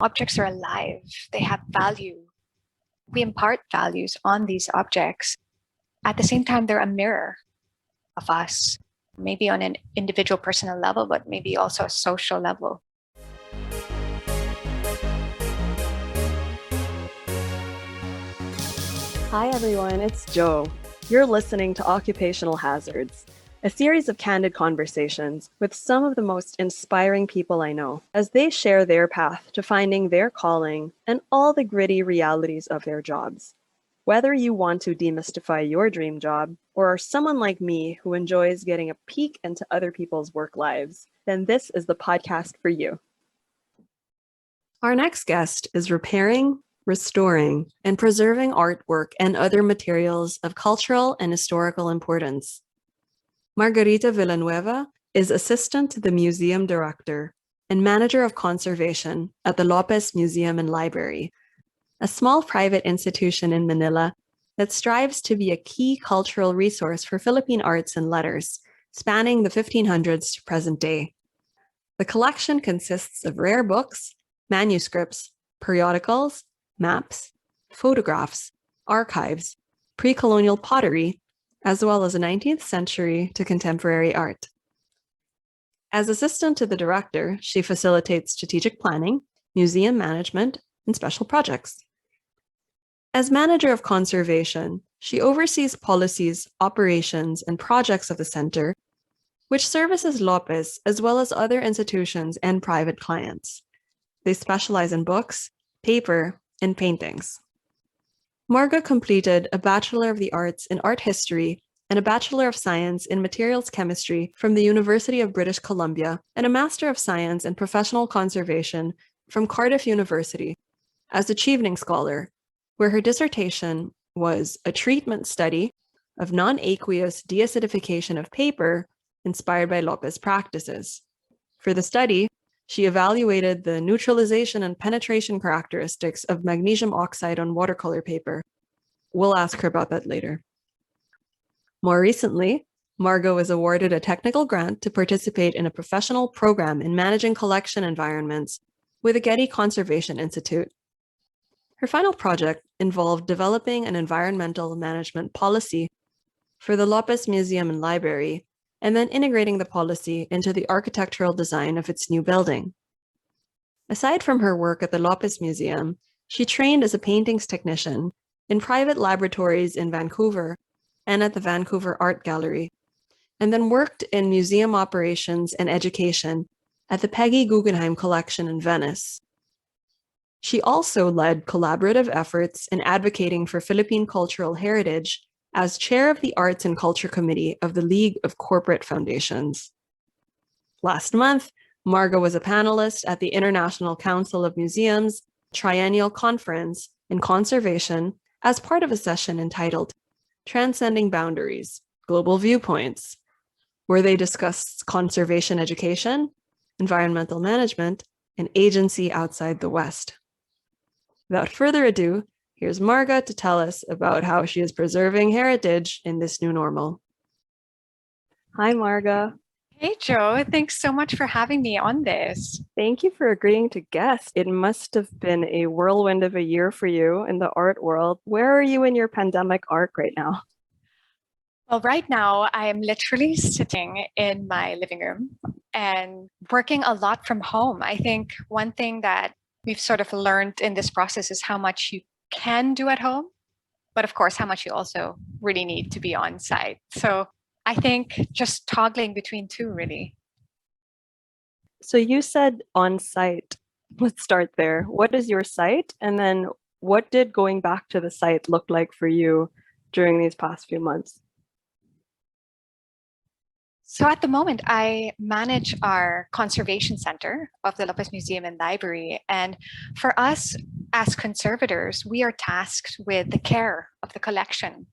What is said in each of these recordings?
Objects are alive, they have value. We impart values on these objects. At the same time, they're a mirror of us, maybe on an individual personal level, but maybe also a social level. Hi everyone, it's Jo. You're listening to Occupational Hazards, a series of candid conversations with some of the most inspiring people I know as they share their path to finding their calling and all the gritty realities of their jobs. Whether you want to demystify your dream job or are someone like me who enjoys getting a peek into other people's work lives, then this is the podcast for you. Our next guest is repairing, restoring, and preserving artwork and other materials of cultural and historical importance. Margarita Villanueva is assistant to the museum director and manager of conservation at the Lopez Museum and Library, a small private institution in Manila that strives to be a key cultural resource for Philippine arts and letters, spanning the 1500s to present day. The collection consists of rare books, manuscripts, periodicals, maps, photographs, archives, pre-colonial pottery, as well as 19th century to contemporary art. As assistant to the director, she facilitates strategic planning, museum management, and special projects. As manager of conservation, she oversees policies, operations, and projects of the center, which services Lopez as well as other institutions and private clients. They specialize in books, paper, and paintings. Marga completed a Bachelor of the Arts in Art History and a Bachelor of Science in Materials Chemistry from the University of British Columbia and a Master of Science in Professional Conservation from Cardiff University as a Chevening Scholar, where her dissertation was a treatment study of non-aqueous deacidification of paper inspired by Lopez practices. For the study, she evaluated the neutralization and penetration characteristics of magnesium oxide on watercolor paper. We'll ask her about that later. More recently, Marga was awarded a technical grant to participate in a professional program in managing collection environments with the Hedy Conservation Institute. Her final project involved developing an environmental management policy for the Lopez Museum and Library, and then integrating the policy into the architectural design of its new building. Aside from her work at the Lopez Museum, she trained as a paintings technician in private laboratories in Vancouver and at the Vancouver Art Gallery, and then worked in museum operations and education at the Peggy Guggenheim Collection in Venice. She also led collaborative efforts in advocating for Philippine cultural heritage as chair of the Arts and Culture Committee of the League of Corporate Foundations. Last month, Marga was a panelist at the International Council of Museums Triennial Conference in Conservation as part of a session entitled Transcending Boundaries, Global Viewpoints, where they discussed conservation education, environmental management, and agency outside the West. Without further ado, here's Marga to tell us about how she is preserving heritage in this new normal. Hi, Marga. Hey, Jo, thanks so much for having me on this. Thank you for agreeing to guest. It must have been a whirlwind of a year for you in the art world. Where are you in your pandemic arc right now? Well, right now, I am literally sitting in my living room and working a lot from home. I think one thing that we've sort of learned in this process is how much you can do at home, but of course, how much you also really need to be on site. So I think just toggling between two, really. So you said on site. Let's start there. What is your site? And then what did going back to the site look like for you during these past few months? So at the moment, I manage our conservation center of the Lopez Museum and Library. And for us as conservators, we are tasked with the care of the collection.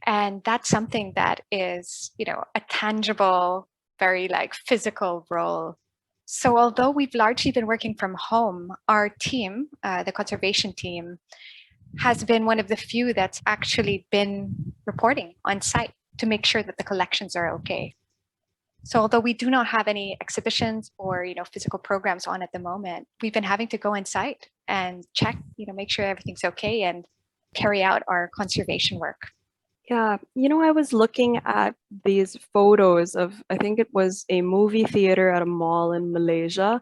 And that's something that is, a tangible, very physical role. So although we've largely been working from home, our team, the conservation team, has been one of the few that's actually been reporting on site to make sure that the collections are okay. So although we do not have any exhibitions or physical programs on at the moment, we've been having to go on site and check, make sure everything's okay and carry out our conservation work. Yeah, I was looking at these photos of, I think it was a movie theater at a mall in Malaysia,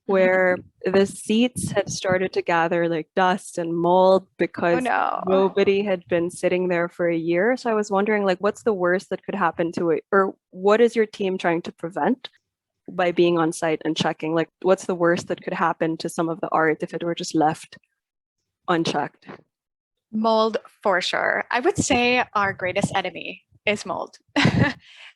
Mhm. where the seats had started to gather like dust and mold Oh because no. nobody had been sitting there for a year. So I was wondering, like, what's the worst that could happen to it? Or what is your team trying to prevent by being on site and checking? Like, what's the worst that could happen to some of the art if it were just left unchecked? Mold for sure. I would say our greatest enemy is mold.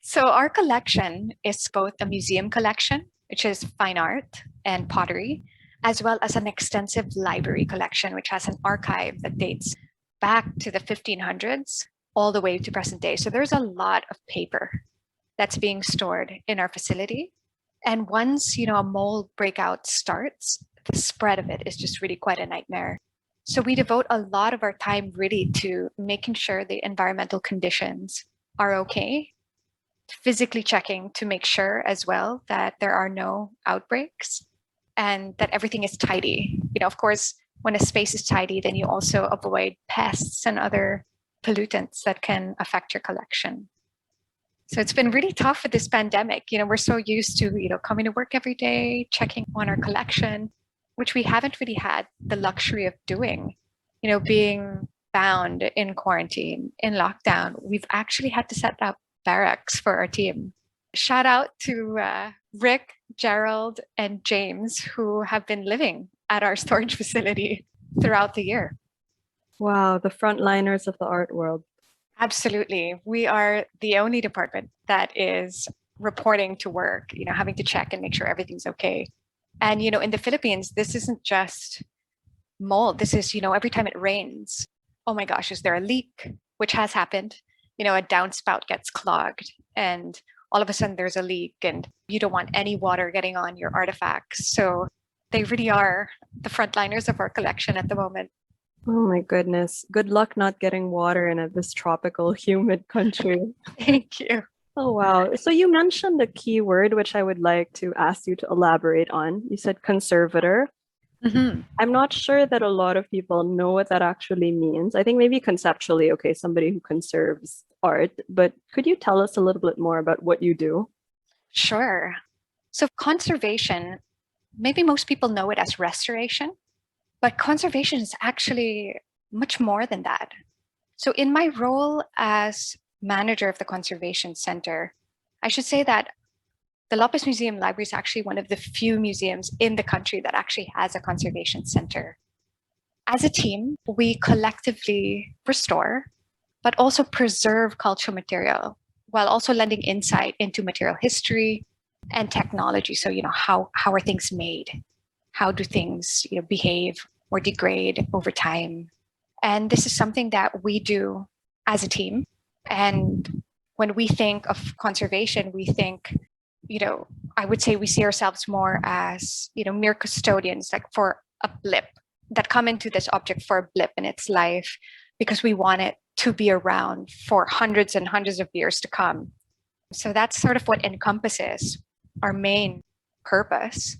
So our collection is both a museum collection, which is fine art and pottery, as well as an extensive library collection, which has an archive that dates back to the 1500s all the way to present day. So there's a lot of paper that's being stored in our facility. And once, a mold breakout starts, the spread of it is just really quite a nightmare. So we devote a lot of our time really to making sure the environmental conditions are okay, physically checking to make sure as well that there are no outbreaks and that everything is tidy. Of course, when a space is tidy, then you also avoid pests and other pollutants that can affect your collection. So it's been really tough with this pandemic. We're so used to, coming to work every day, checking on our collection, which we haven't really had the luxury of doing. Being bound in quarantine, in lockdown, we've actually had to set up barracks for our team. Shout out to Rick, Gerald, and James, who have been living at our storage facility throughout the year. Wow, the frontliners of the art world. Absolutely. We are the only department that is reporting to work, having to check and make sure everything's okay. And, in the Philippines, this isn't just mold. This is, every time it rains, oh my gosh, is there a leak? Which has happened. A downspout gets clogged and all of a sudden there's a leak and you don't want any water getting on your artifacts. So they really are the frontliners of our collection at the moment. Oh my goodness. Good luck not getting water in this tropical, humid country. Thank you. Oh, wow. So you mentioned a key word, which I would like to ask you to elaborate on. You said conservator. Mhm. I'm not sure that a lot of people know what that actually means. I think maybe conceptually, okay, somebody who conserves art, but could you tell us a little bit more about what you do? Sure. So conservation, maybe most people know it as restoration, but conservation is actually much more than that. So in my role as manager of the Conservation Center, I should say that the Lopez Museum Library is actually one of the few museums in the country that actually has a conservation center. As a team, we collectively restore, but also preserve cultural material while also lending insight into material history and technology. So, how are things made? How do things, behave or degrade over time? And this is something that we do as a team. And when we think of conservation, we think, I would say we see ourselves more as, mere custodians, like for a blip that come into this object for a blip in its life because we want it to be around for hundreds and hundreds of years to come. So that's sort of what encompasses our main purpose.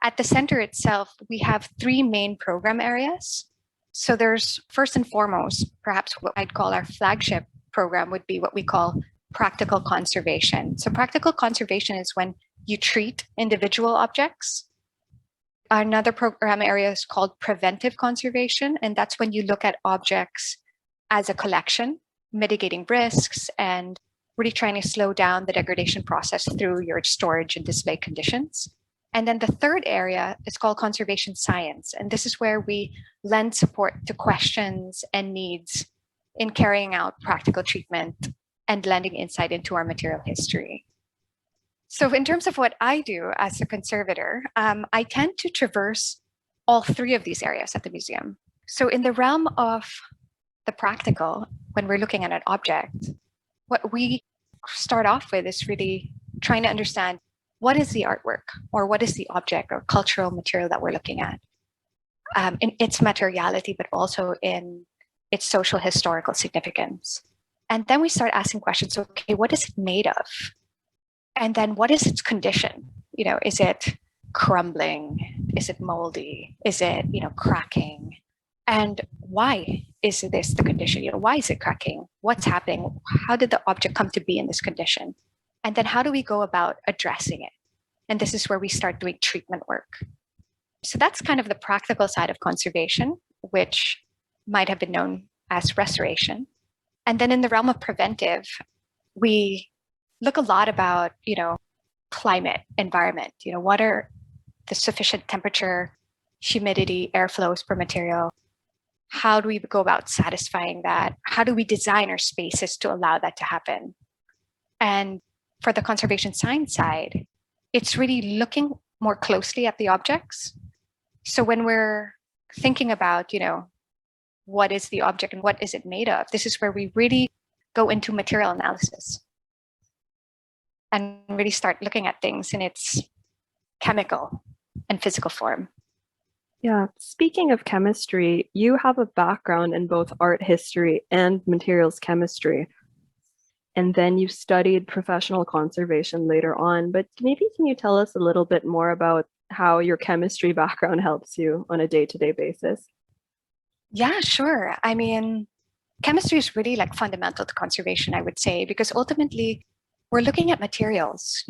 At the center itself, we have three main program areas. So there's first and foremost, perhaps what I'd call our flagship program would be what we call practical conservation. So practical conservation is when you treat individual objects. Another program area is called preventive conservation, and that's when you look at objects as a collection, mitigating risks and really trying to slow down the degradation process through your storage and display conditions. And then the third area is called conservation science. And this is where we lend support to questions and needs in carrying out practical treatment and lending insight into our material history. So, in terms of what I do as a conservator, I tend to traverse all three of these areas at the museum. So, in the realm of the practical, when we're looking at an object, what we start off with is really trying to understand what is the artwork or what is the object or cultural material that we're looking at in its materiality, but also in its social historical significance. And then we start asking questions, okay, what is it made of? And then what is its condition? Is it crumbling? Is it moldy? Is it, cracking? And why is this the condition? Why is it cracking? What's happening? How did the object come to be in this condition? And then how do we go about addressing it? And this is where we start doing treatment work. So that's kind of the practical side of conservation, which might have been known as restoration. And then in the realm of preventive, we look a lot about, climate, environment, what are the sufficient temperature, humidity, airflows per material? How do we go about satisfying that? How do we design our spaces to allow that to happen? And for the conservation science side, it's really looking more closely at the objects. So when we're thinking about, what is the object and what is it made of, this is where we really go into material analysis and really start looking at things in its chemical and physical form. Yeah, speaking of chemistry, you have a background in both art history and materials chemistry. And then you studied professional conservation later on. But maybe can you tell us a little bit more about how your chemistry background helps you on a day-to-day basis? Yeah, sure. I mean, chemistry is really like fundamental to conservation, I would say, because ultimately we're looking at materials.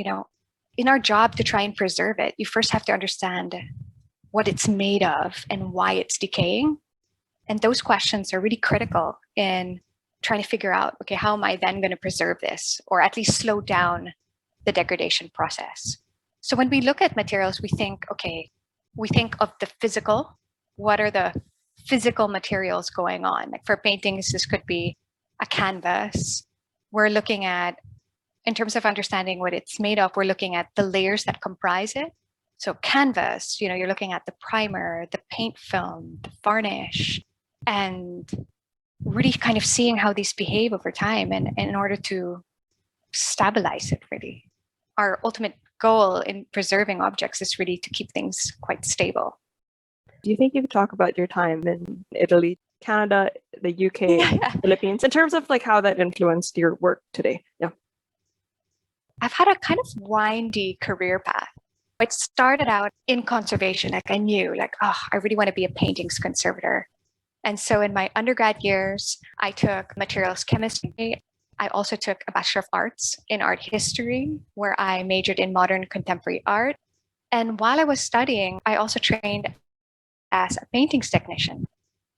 In our job to try and preserve it, you first have to understand what it's made of and why it's decaying. And those questions are really critical in trying to figure out, okay, how am I then going to preserve this or at least slow down the degradation process? So when we look at materials, we think of the physical. What are the physical materials going on? Like for paintings, this could be a canvas. We're looking at, in terms of understanding what it's made of, we're looking at the layers that comprise it. So canvas, you're looking at the primer, the paint film, the varnish, and really kind of seeing how these behave over time and in order to stabilize it, really. Our ultimate goal in preserving objects is really to keep things quite stable. Do you think you could talk about your time in Italy, Canada, the UK, Yeah. Philippines, in terms of like how that influenced your work today? Yeah. I've had a kind of windy career path. It started out in conservation. Like I knew, I really want to be a paintings conservator. And so in my undergrad years, I took materials chemistry. I also took a Bachelor of Arts in art history, where I majored in modern contemporary art. And while I was studying, I also trained as a paintings technician.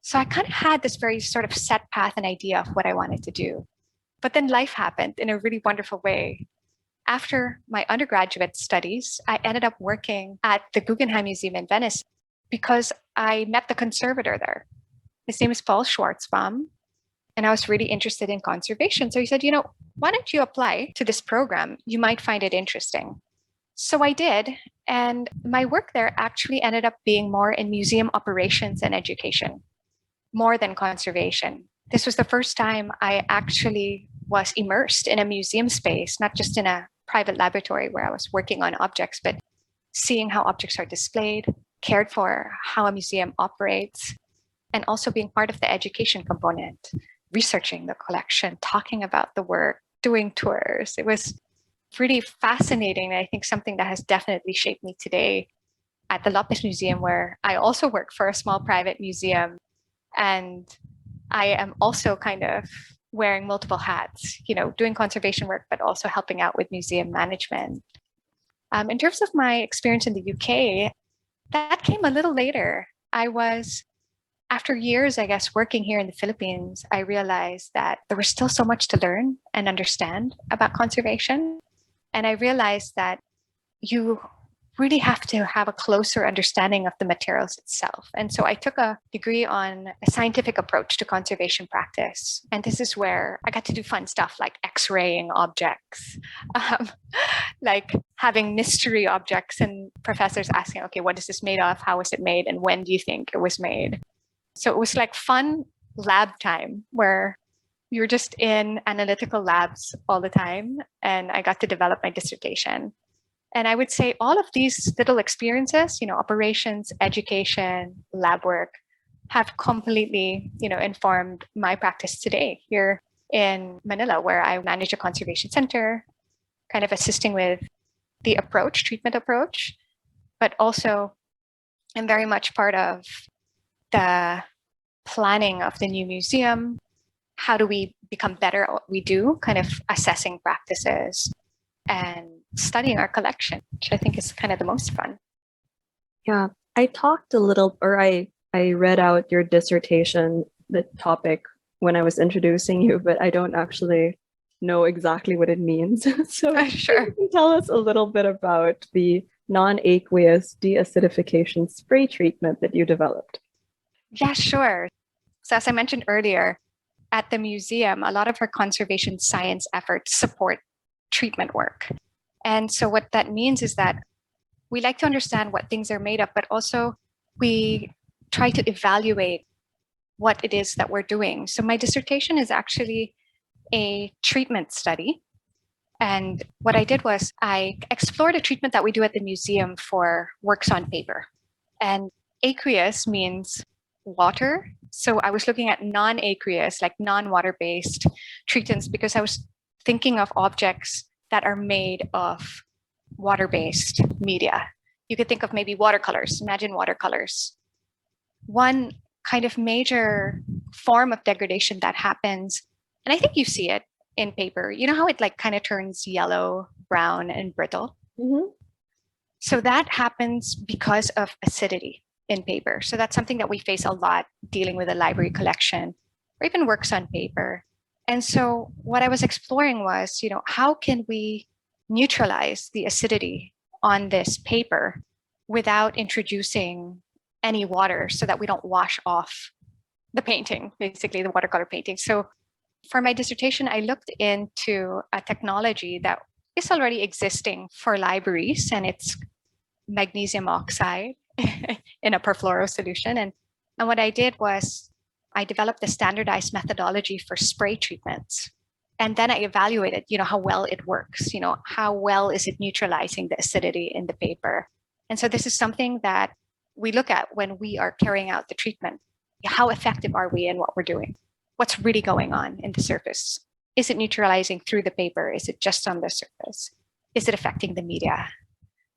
So I kind of had this very sort of set path and idea of what I wanted to do. But then life happened in a really wonderful way. After my undergraduate studies, I ended up working at the Guggenheim Museum in Venice because I met the conservator there. His name is Paul Schwartzbaum, and I was really interested in conservation. So he said, why don't you apply to this program? You might find it interesting. So I did, and my work there actually ended up being more in museum operations and education, more than conservation. This was the first time I actually was immersed in a museum space, not just in a private laboratory where I was working on objects, but seeing how objects are displayed, cared for, how a museum operates, and also being part of the education component, researching the collection, talking about the work, doing tours. It was pretty fascinating. And I think something that has definitely shaped me today at the Lopez Museum, where I also work for a small private museum. And I am also kind of wearing multiple hats, doing conservation work, but also helping out with museum management. In terms of my experience in the UK, that came a little later. After years, I guess, working here in the Philippines, I realized that there was still so much to learn and understand about conservation. And I realized that you really have to have a closer understanding of the materials itself. And so I took a degree on a scientific approach to conservation practice. And this is where I got to do fun stuff like X-raying objects, like having mystery objects and professors asking, okay, what is this made of? How was it made? And when do you think it was made? So it was like fun lab time where you're just in analytical labs all the time. And I got to develop my dissertation. And I would say all of these little experiences, operations, education, lab work, have completely, informed my practice today here in Manila, where I manage a conservation center. kind of assisting with the approach, treatment approach, but also I'm very much part of the planning of the new museum. How do we become better at what we do? Kind of assessing practices and studying our collection, which I think is kind of the most fun. Yeah, I talked a little, or I read out your dissertation, the topic, when I was introducing you, but I don't actually know exactly what it means. So Sure. can you tell us a little bit about the non-aqueous deacidification spray treatment that you developed? Yeah, sure. So as I mentioned earlier, at the museum, a lot of our conservation science efforts support treatment work. And so what that means is that we like to understand what things are made of, but also we try to evaluate what it is that we're doing. So my dissertation is actually a treatment study. And what I did was I explored a treatment that we do at the museum for works on paper. And aqueous means water. So I was looking at non-aqueous, like non-water-based treatments, because I was thinking of objects that are made of water-based media. You could think of maybe watercolors. Imagine watercolors. One kind of major form of degradation that happens, and I think you see it in paper. You know how it like kind of turns yellow, brown, and brittle? Mm-hmm. So that happens because of acidity in paper. So that's something that we face a lot dealing with a library collection or even works on paper. And so what I was exploring was, how can we neutralize the acidity on this paper without introducing any water so that we don't wash off the painting, basically the watercolor painting. So for my dissertation, I looked into a technology that is already existing for libraries, and it's magnesium oxide in a perfluoro solution. And what I did was I developed a standardized methodology for spray treatments. And then I evaluated, how well it works, how well is it neutralizing the acidity in the paper. And so this is something that we look at when we are carrying out the treatment. How effective are we in what we're doing? What's really going on in the surface? Is it neutralizing through the paper? Is it just on the surface? Is it affecting the media?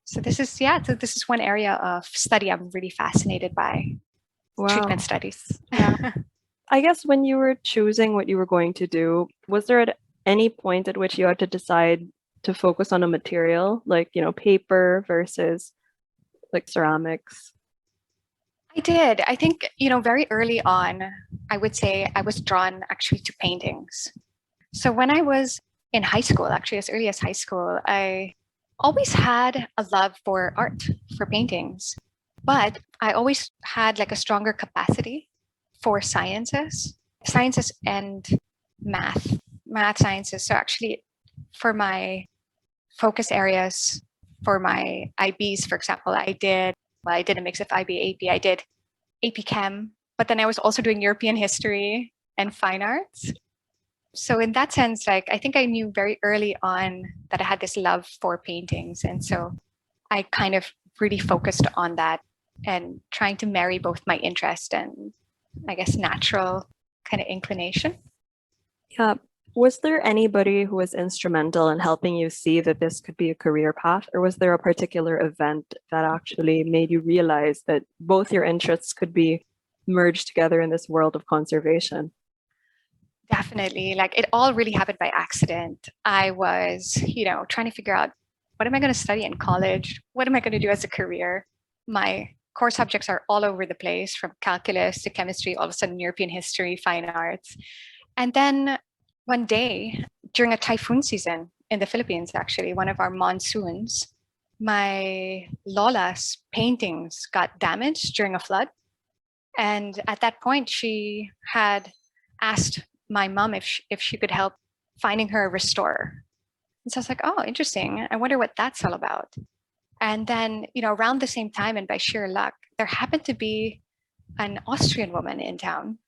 So this is one area of study I'm really fascinated by. Wow. Treatment studies. Yeah. I guess when you were choosing what you were going to do, was there at any point at which you had to decide to focus on a material, like, paper versus like ceramics? I did. I think, very early on, I would say I was drawn actually to paintings. So when I was in high school, actually as early as high school, I always had a love for art, for paintings, but I always had like a stronger capacity for sciences and math sciences. So actually for my focus areas, for my IBs, for example, I did a mix of IB, AP. I did AP Chem, but then I was also doing European history and fine arts. So in that sense, like I think I knew very early on that I had this love for paintings. And so I kind of really focused on that and trying to marry both my interest and I guess natural kind of inclination. Yeah. Was there anybody who was instrumental in helping you see that this could be a career path, or was there a particular event that actually made you realize that both your interests could be merged together in this world of conservation? Definitely. Like it all really happened by accident. I was, trying to figure out what am I going to study in college? What am I going to do as a career? My core subjects are all over the place, from calculus to chemistry, all of a sudden European history, fine arts. And then one day during a typhoon season in the Philippines, actually, one of our monsoons, my Lola's paintings got damaged during a flood. And at that point, she had asked my mom if she could help finding her a restorer. And so I was like, oh, interesting. I wonder what that's all about. And then, around the same time and by sheer luck, there happened to be an Austrian woman in town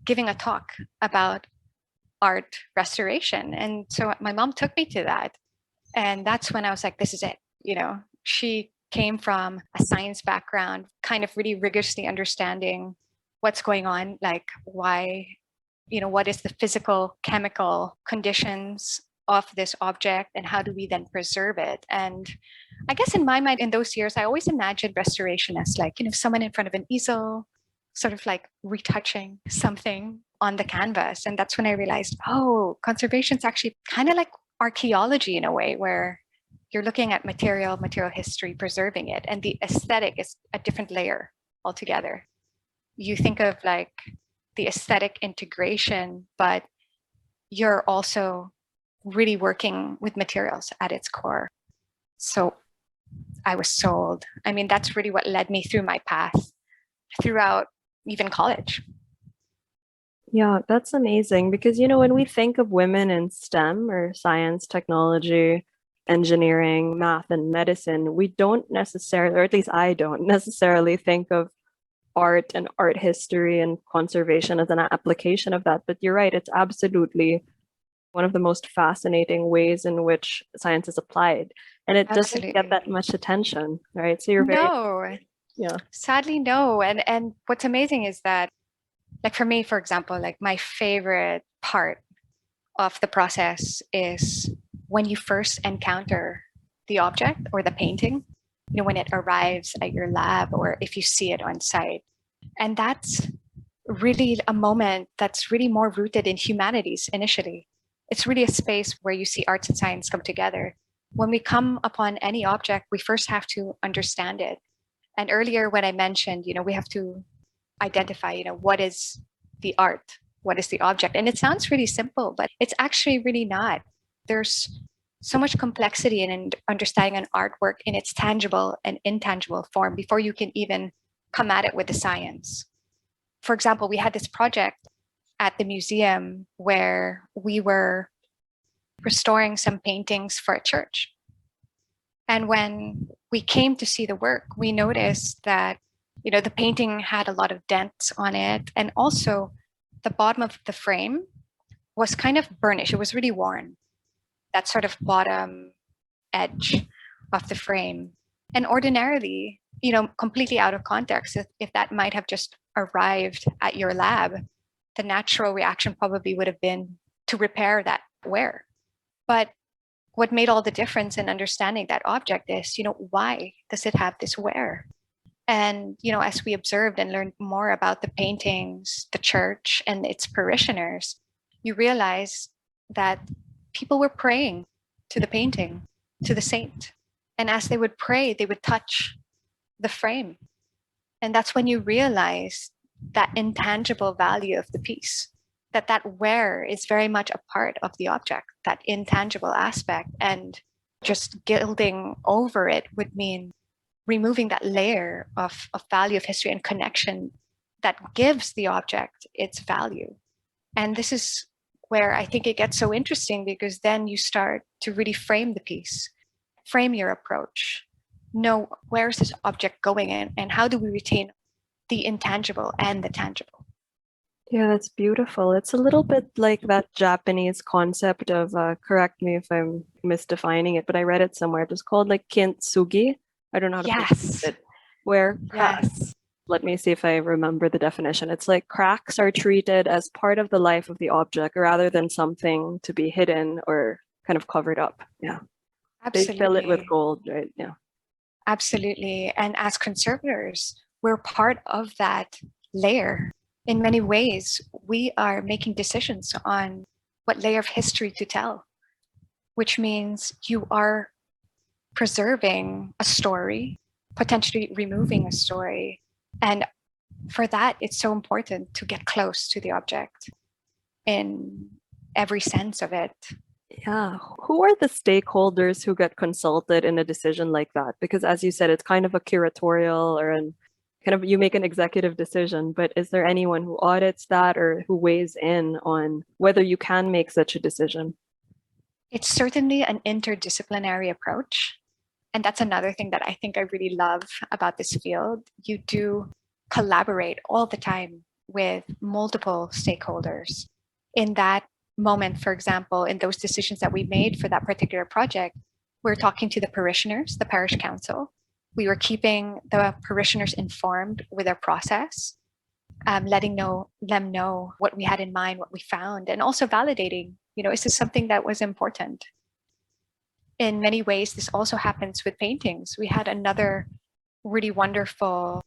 giving a talk about art restoration. And so my mom took me to that. And that's when I was like, this is it. She came from a science background, kind of really rigorously understanding what's going on, like why, what is the physical, chemical conditions of this object and how do we then preserve it? And I guess in my mind, in those years, I always imagined restoration as like, someone in front of an easel, sort of like retouching something on the canvas. And that's when I realized, oh, conservation is actually kind of like archaeology in a way, where you're looking at material history, preserving it. And the aesthetic is a different layer altogether. You think of like the aesthetic integration, but you're also really working with materials at its core. So I was sold. I mean, that's really what led me through my path throughout even college. Yeah, that's amazing because, when we think of women in STEM or science, technology, engineering, math, and medicine, we don't necessarily, or at least I don't necessarily think of art and art history and conservation as an application of that. But you're right, it's absolutely one of the most fascinating ways in which science is applied. And it doesn't get Absolutely. that much attention, right? So you're very, No, yeah. sadly, no. And what's amazing is that, like for me, for example, like my favorite part of the process is when you first encounter the object or the painting, when it arrives at your lab or if you see it on site. And that's really a moment that's really more rooted in humanities initially. It's really a space where you see arts and science come together. When we come upon any object, we first have to understand it. And earlier when I mentioned, we have to identify, what is the art? What is the object? And it sounds really simple, but it's actually really not. There's so much complexity in understanding an artwork in its tangible and intangible form before you can even come at it with the science. For example, we had this project at the museum where we were restoring some paintings for a church. And when we came to see the work, we noticed that, the painting had a lot of dents on it. And also the bottom of the frame was kind of burnished. It was really worn, that sort of bottom edge of the frame. And ordinarily, completely out of context, if that might have just arrived at your lab, the natural reaction probably would have been to repair that wear. But what made all the difference in understanding that object is, why does it have this wear? And, as we observed and learned more about the paintings, the church, and its parishioners, you realize that people were praying to the painting, to the saint. And as they would pray, they would touch the frame. And that's when you realize that intangible value of the piece, that wear is very much a part of the object, that intangible aspect. And just gilding over it would mean removing that layer of value of history and connection that gives the object its value. And this is where I think it gets so interesting, because then you start to really frame the piece, frame your approach, know where is this object going in and how do we retain the intangible and the tangible. Yeah, that's beautiful. It's a little bit like that Japanese concept of, correct me if I'm misdefining it, but I read it somewhere. It was called like kintsugi. I don't know how to pronounce Yes. it. Where Yes. let me see if I remember the definition. It's like cracks are treated as part of the life of the object rather than something to be hidden or kind of covered up. Yeah. They fill it with Absolutely. gold, right? Yeah. Absolutely. And as conservators, we're part of that layer. In many ways, we are making decisions on what layer of history to tell, which means you are preserving a story, potentially removing a story. And for that, it's so important to get close to the object in every sense of it. Yeah. Who are the stakeholders who get consulted in a decision like that? Because as you said, it's kind of a curatorial or an kind of you make an executive decision, but is there anyone who audits that or who weighs in on whether you can make such a decision? It's certainly an interdisciplinary approach. And that's another thing that I think I really love about this field. You do collaborate all the time with multiple stakeholders. In that moment, for example, in those decisions that we made for that particular project, we're talking to the parishioners, the parish council. We were keeping the parishioners informed with our process, letting them know what we had in mind, what we found, and also validating, Is this something that was important? In many ways, this also happens with paintings. We had another really wonderful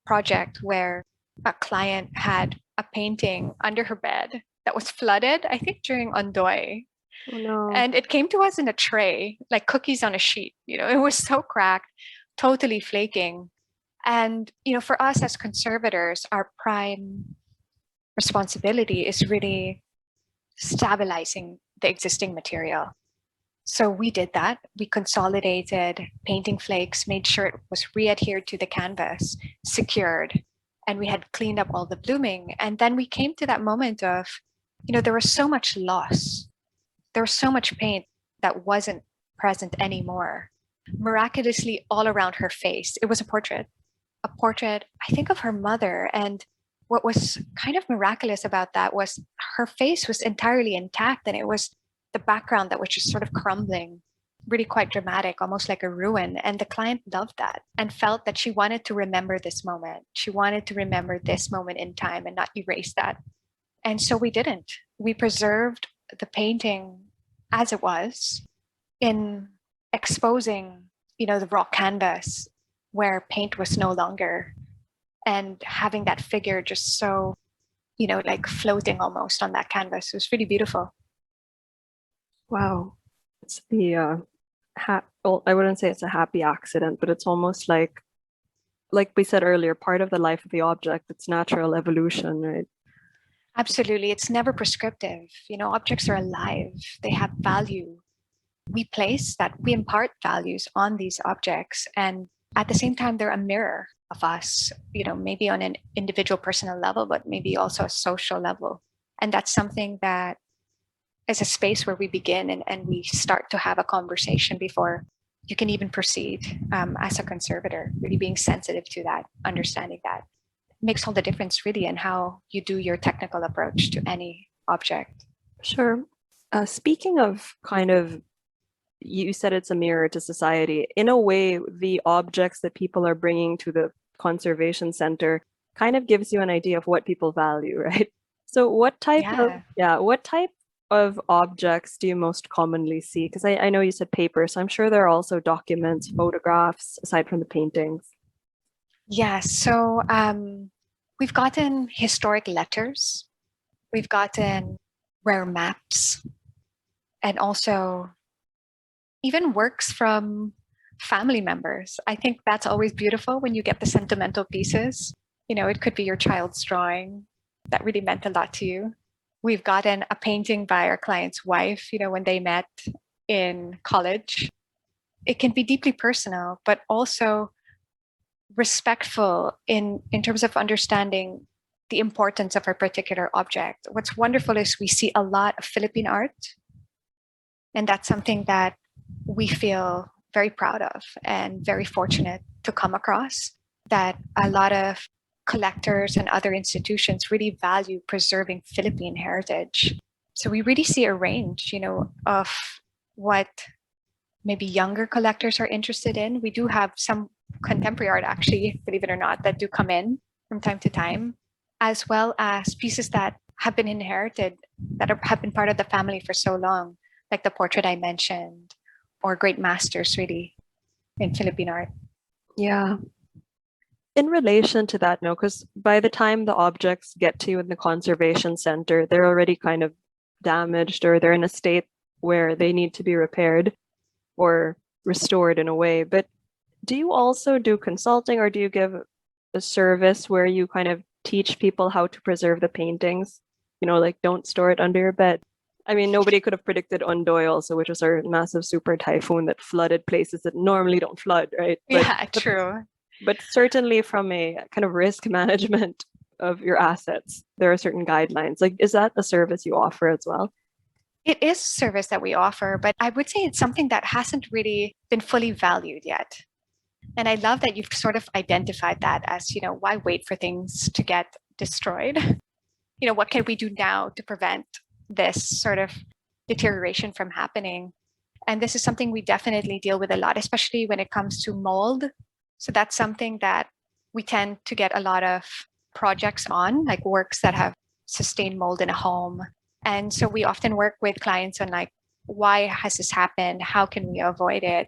project where a client had a painting under her bed that was flooded, I think during Ondoy. Oh no. And it came to us in a tray, like cookies on a sheet. It was so cracked, totally flaking. And, for us as conservators, our prime responsibility is really stabilizing the existing material. So we did that. We consolidated painting flakes, made sure it was re-adhered to the canvas, secured, and we had cleaned up all the blooming. And then we came to that moment of, there was so much loss. There was so much paint that wasn't present anymore. Miraculously, all around her face, it was a portrait, I think, of her mother. And what was kind of miraculous about that was her face was entirely intact, and it was the background that was just sort of crumbling, really quite dramatic, almost like a ruin. And the client loved that and felt that she wanted to remember this moment. She wanted to remember this moment in time and not erase that. And so we didn't. We preserved the painting as it was in exposing, the raw canvas where paint was no longer, and having that figure just so, like floating almost on that canvas. It was really beautiful. Wow. It's the well, I wouldn't say it's a happy accident, but it's almost like we said earlier, part of the life of the object, it's natural evolution, right? Absolutely. It's never prescriptive. Objects are alive, they have value. We impart values on these objects. And at the same time, they're a mirror of us, maybe on an individual personal level, but maybe also a social level. And that's something that is a space where we begin and we start to have a conversation before you can even proceed as a conservator, really being sensitive to that, understanding that makes all the difference really in how you do your technical approach to any object. Sure. Speaking of you said it's a mirror to society. In a way, the objects that people are bringing to the conservation center kind of gives you an idea of what people value, right? So what type of objects do you most commonly see? Because I know you said paper, so I'm sure there are also documents, photographs, aside from the paintings. Yes. So we've gotten historic letters, we've gotten rare maps, and also even works from family members. I think that's always beautiful when you get the sentimental pieces. It could be your child's drawing that really meant a lot to you. We've gotten a painting by our client's wife, when they met in college. It can be deeply personal, but also respectful in terms of understanding the importance of a particular object. What's wonderful is we see a lot of Philippine art, and that's something that we feel very proud of and very fortunate to come across, that a lot of collectors and other institutions really value preserving Philippine heritage. So we really see a range, of what maybe younger collectors are interested in. We do have some contemporary art, actually, believe it or not, that do come in from time to time, as well as pieces that have been inherited, have been part of the family for so long, like the portrait I mentioned, or great masters really in Philippine art. Yeah. In relation to that, no, because by the time the objects get to you in the conservation center, they're already kind of damaged, or they're in a state where they need to be repaired or restored in a way. But do you also do consulting, or do you give a service where you kind of teach people how to preserve the paintings? Like don't store it under your bed. I mean, nobody could have predicted Ondoy also, which was our massive super typhoon that flooded places that normally don't flood, right? Yeah, true. But certainly from a kind of risk management of your assets, there are certain guidelines. Like, is that a service you offer as well? It is a service that we offer, but I would say it's something that hasn't really been fully valued yet. And I love that you've sort of identified that as, why wait for things to get destroyed? What can we do now to prevent this sort of deterioration from happening? And this is something we definitely deal with a lot, especially when it comes to mold. So that's something that we tend to get a lot of projects on, like works that have sustained mold in a home. And so we often work with clients on like, why has this happened? How can we avoid it?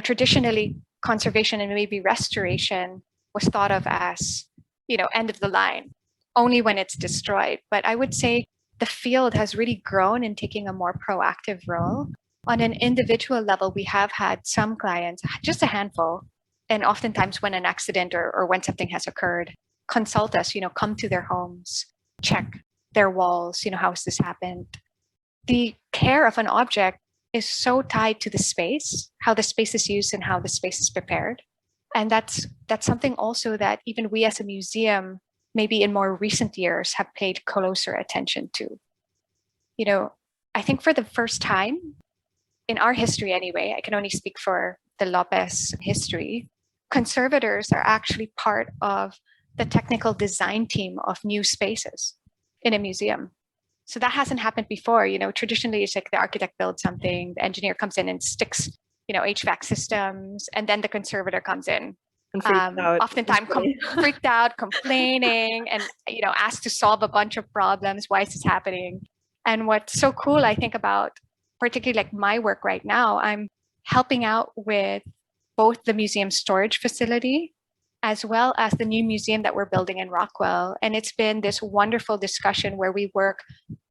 Traditionally, conservation and maybe restoration was thought of as, end of the line, only when it's destroyed. But I would say the field has really grown in taking a more proactive role. On an individual level, we have had some clients, just a handful, and oftentimes when an accident or when something has occurred, consult us, come to their homes, check their walls, how has this happened? The care of an object is so tied to the space, how the space is used and how the space is prepared. And that's something also that even we as a museum, maybe in more recent years, have paid closer attention to. I think for the first time in our history anyway, I can only speak for the Lopez history, conservators are actually part of the technical design team of new spaces in a museum. So that hasn't happened before. Traditionally it's like the architect builds something, the engineer comes in and sticks, HVAC systems, and then the conservator comes in. And freaked out. Oftentimes freaked out, complaining, and asked to solve a bunch of problems. Why is this happening? And what's so cool, I think, about particularly like my work right now, I'm helping out with both the museum storage facility as well as the new museum that we're building in Rockwell. And it's been this wonderful discussion where we work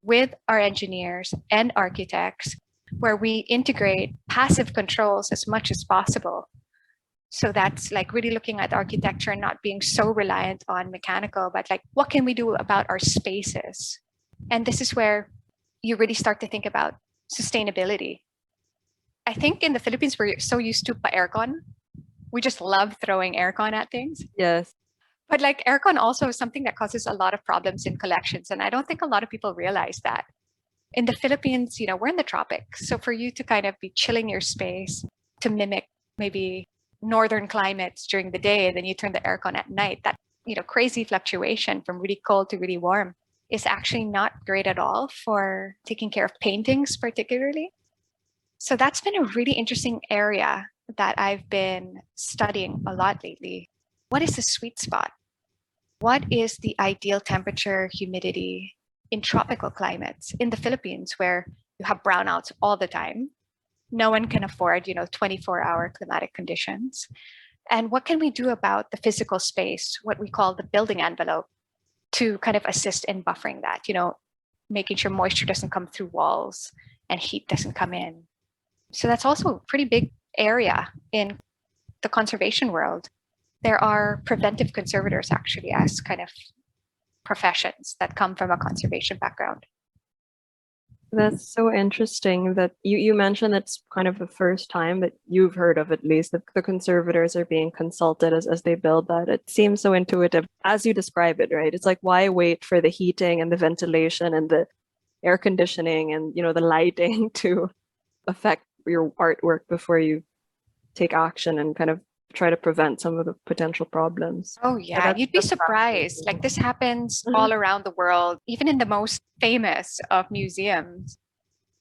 with our engineers and architects, where we integrate passive controls as much as possible. So that's like really looking at architecture and not being so reliant on mechanical, but like, what can we do about our spaces? And this is where you really start to think about sustainability. I think in the Philippines, we're so used to aircon. We just love throwing aircon at things. Yes. But like aircon also is something that causes a lot of problems in collections. And I don't think a lot of people realize that. In the Philippines, we're in the tropics. So for you to kind of be chilling your space to mimic maybe northern climates during the day, and then you turn the aircon at night, that, crazy fluctuation from really cold to really warm is actually not great at all for taking care of paintings particularly. So that's been a really interesting area that I've been studying a lot lately. What is the sweet spot? What is the ideal temperature, humidity in tropical climates in the Philippines where you have brownouts all the time? No one can afford, 24-hour climatic conditions. And what can we do about the physical space, what we call the building envelope, to kind of assist in buffering that, making sure moisture doesn't come through walls and heat doesn't come in. So that's also a pretty big area in the conservation world. There are preventive conservators actually as kind of professions that come from a conservation background. That's so interesting that you mentioned it's kind of the first time that you've heard of, at least, that the conservators are being consulted as they build that. It seems so intuitive as you describe it, right? It's like, why wait for the heating and the ventilation and the air conditioning and, the lighting to affect your artwork before you take action and kind of try to prevent some of the potential problems. Oh yeah, you'd be surprised. Like this happens all around the world, even in the most famous of museums.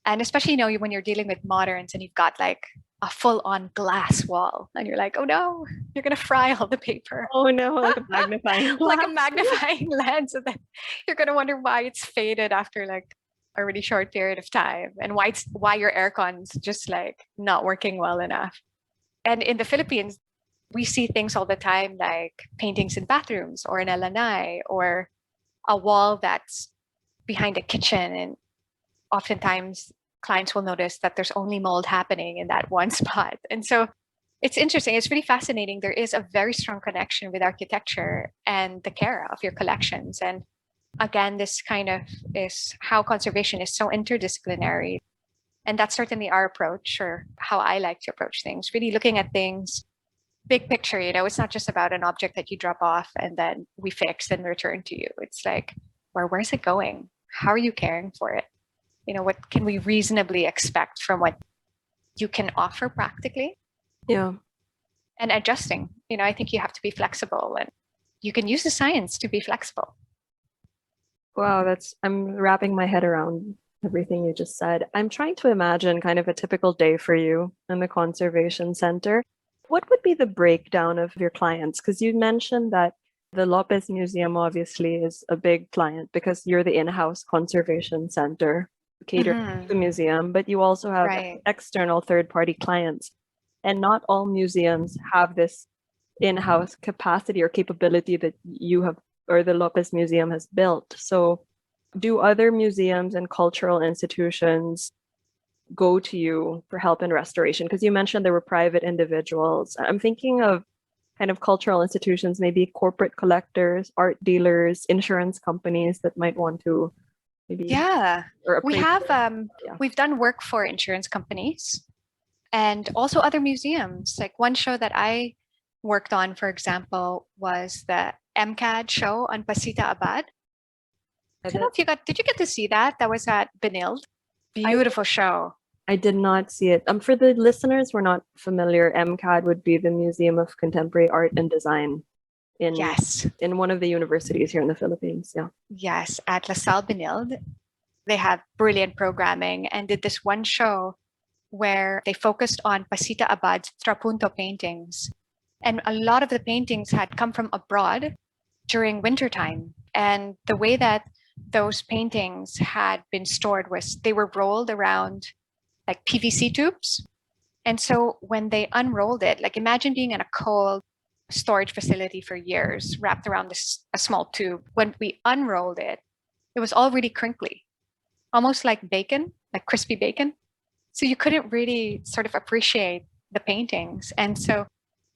And especially, when you're dealing with moderns and you've got like a full-on glass wall and you're like, oh no, you're gonna fry all the paper. Oh no, like a magnifying like a magnifying lens. And then you're gonna wonder why it's faded after like a really short period of time and why your aircon's just like not working well enough. And in the Philippines, we see things all the time like paintings in bathrooms or in a lanai or a wall that's behind a kitchen. And oftentimes clients will notice that there's only mold happening in that one spot. And so it's interesting. It's really fascinating. There is a very strong connection with architecture and the care of your collections. And again, this kind of is how conservation is so interdisciplinary. And that's certainly our approach, or how I like to approach things, really looking at things big picture. It's not just about an object that you drop off and then we fix and return to you. It's like, where's it going? How are you caring for it? What can we reasonably expect from what you can offer practically? Yeah. And adjusting. I think you have to be flexible, and you can use the science to be flexible. Wow, I'm wrapping my head around everything you just said. I'm trying to imagine kind of a typical day for you in the conservation center. What would be the breakdown of your clients? Because you mentioned that The Lopez Museum obviously is a big client because you're the in-house conservation center catered to the museum, but you also have Right. external third-party clients. And not all museums have this in-house capacity or capability that you have or the Lopez Museum has built. So do other museums and cultural institutions go to you for help in restoration? Because you mentioned there were private individuals. I'm thinking of kind of cultural institutions, maybe corporate collectors, art dealers, insurance companies that might want to maybe Yeah. or We appraise. have Yeah. we've done work for insurance companies and also other museums. Like one show that I worked on, for example, was the MCAD show on Pasita Abad. I don't know if did you get to see that? That was at Benilde. Beautiful show. I did not see it. For the listeners who are not familiar, MCAD would be the Museum of Contemporary Art and Design Yes. in one of the universities here in the Philippines. Yeah. Yes, at La Salle Benilde. They have brilliant programming and did this one show where they focused on Pasita Abad's trapunto paintings. And a lot of the paintings had come from abroad during wintertime. And the way that those paintings had been stored was they were rolled around like PVC tubes. And so when they unrolled it, like imagine being in a cold storage facility for years, wrapped around a small tube. When we unrolled it, it was all really crinkly, almost like bacon, like crispy bacon. So you couldn't really sort of appreciate the paintings. And so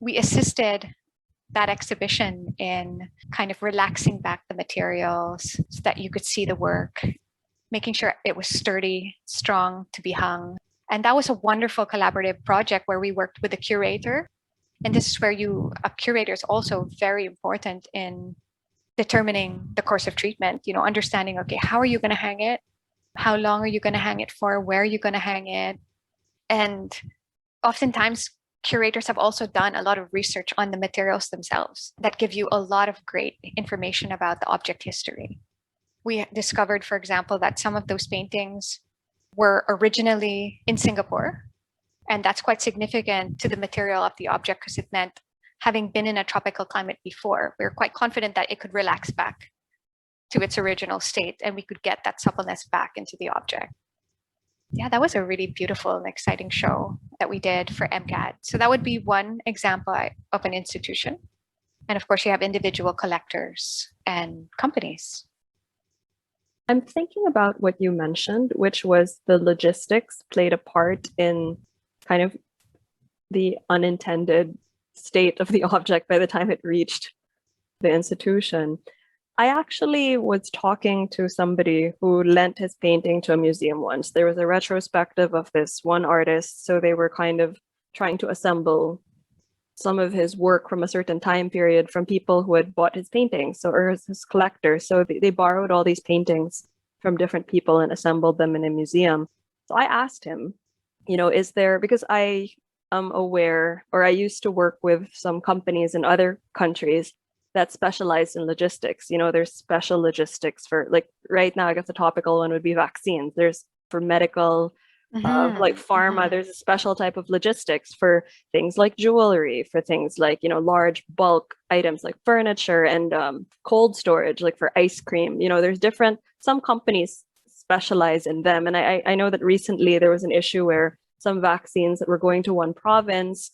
we assisted that exhibition in kind of relaxing back the materials so that you could see the work, making sure it was sturdy, strong to be hung. And that was a wonderful collaborative project where we worked with a curator. And this is where a curator is also very important in determining the course of treatment, understanding, okay, how are you going to hang it? How long are you going to hang it for? Where are you going to hang it? And oftentimes, curators have also done a lot of research on the materials themselves that give you a lot of great information about the object history. We discovered, for example, that some of those paintings were originally in Singapore. And that's quite significant to the material of the object because it meant having been in a tropical climate before, we were quite confident that it could relax back to its original state and we could get that suppleness back into the object. Yeah, that was a really beautiful and exciting show that we did for MCAD. So that would be one example of an institution. And of course, you have individual collectors and companies. I'm thinking about what you mentioned, which was the logistics played a part in kind of the unintended state of the object by the time it reached the institution. I actually was talking to somebody who lent his painting to a museum once. There was a retrospective of this one artist, so they were kind of trying to assemble some of his work from a certain time period from people who had bought his paintings, or his collectors. So they borrowed all these paintings from different people and assembled them in a museum. So I asked him, is there, because I am aware, or I used to work with some companies in other countries that specialize in logistics. There's special logistics for, like right now, I guess the topical one would be vaccines. There's for medical, like pharma, there's a special type of logistics for things like jewelry, for things like, large bulk items like furniture and cold storage, like for ice cream. There's some companies specialize in them. And I know that recently there was an issue where some vaccines that were going to one province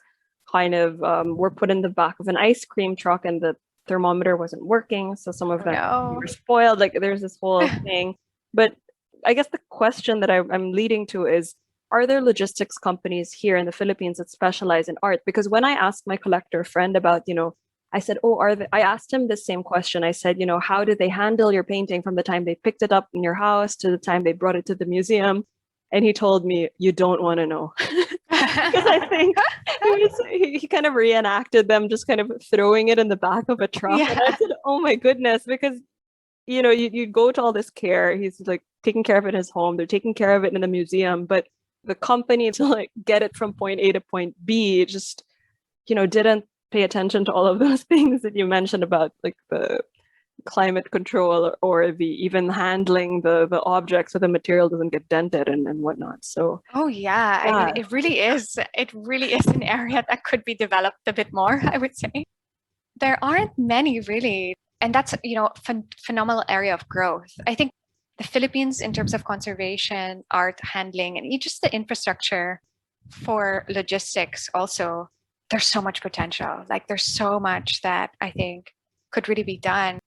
kind of were put in the back of an ice cream truck and the thermometer wasn't working. So some of them were spoiled. Like there's this whole thing. But I guess the question that I'm leading to is, are there logistics companies here in the Philippines that specialize in art? Because when I asked my collector friend about, I said, I asked him the same question. I said, how did they handle your painting from the time they picked it up in your house to the time they brought it to the museum? And he told me, you don't want to know. Because I think he kind of reenacted them just kind of throwing it in the back of a truck. Yeah. And I said, oh my goodness, because you go to all this care. He's like taking care of it in his home. They're taking care of it in the museum. But the company to like get it from point A to point B just, didn't pay attention to all of those things that you mentioned about like the climate control or the even handling the objects so the material doesn't get dented and whatnot. So I mean, it really is an area that could be developed a bit more, I would say. There aren't many really. And that's, phenomenal area of growth. I think the Philippines, in terms of conservation, art handling, and just the infrastructure for logistics also, there's so much potential. Like there's so much that I think could really be done.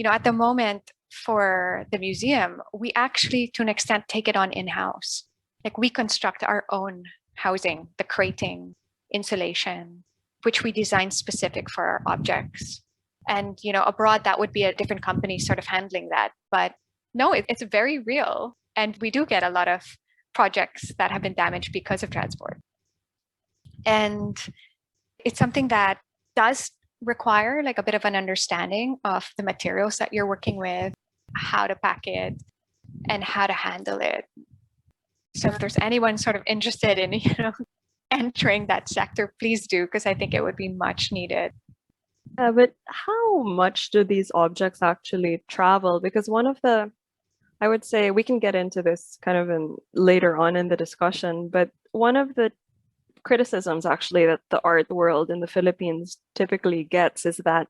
At the moment for the museum, we actually, to an extent, take it on in-house. Like we construct our own housing, the crating, insulation, which we design specific for our objects. And, abroad, that would be a different company sort of handling that. But no, it's very real. And we do get a lot of projects that have been damaged because of transport. And it's something that does require like a bit of an understanding of the materials that you're working with, how to pack it, and how to handle it. So if there's anyone sort of interested in, entering that sector, please do, because I think it would be much needed. But how much do these objects actually travel? Because I would say we can get into this kind of later on in the discussion, but one of the criticisms actually that the art world in the Philippines typically gets is that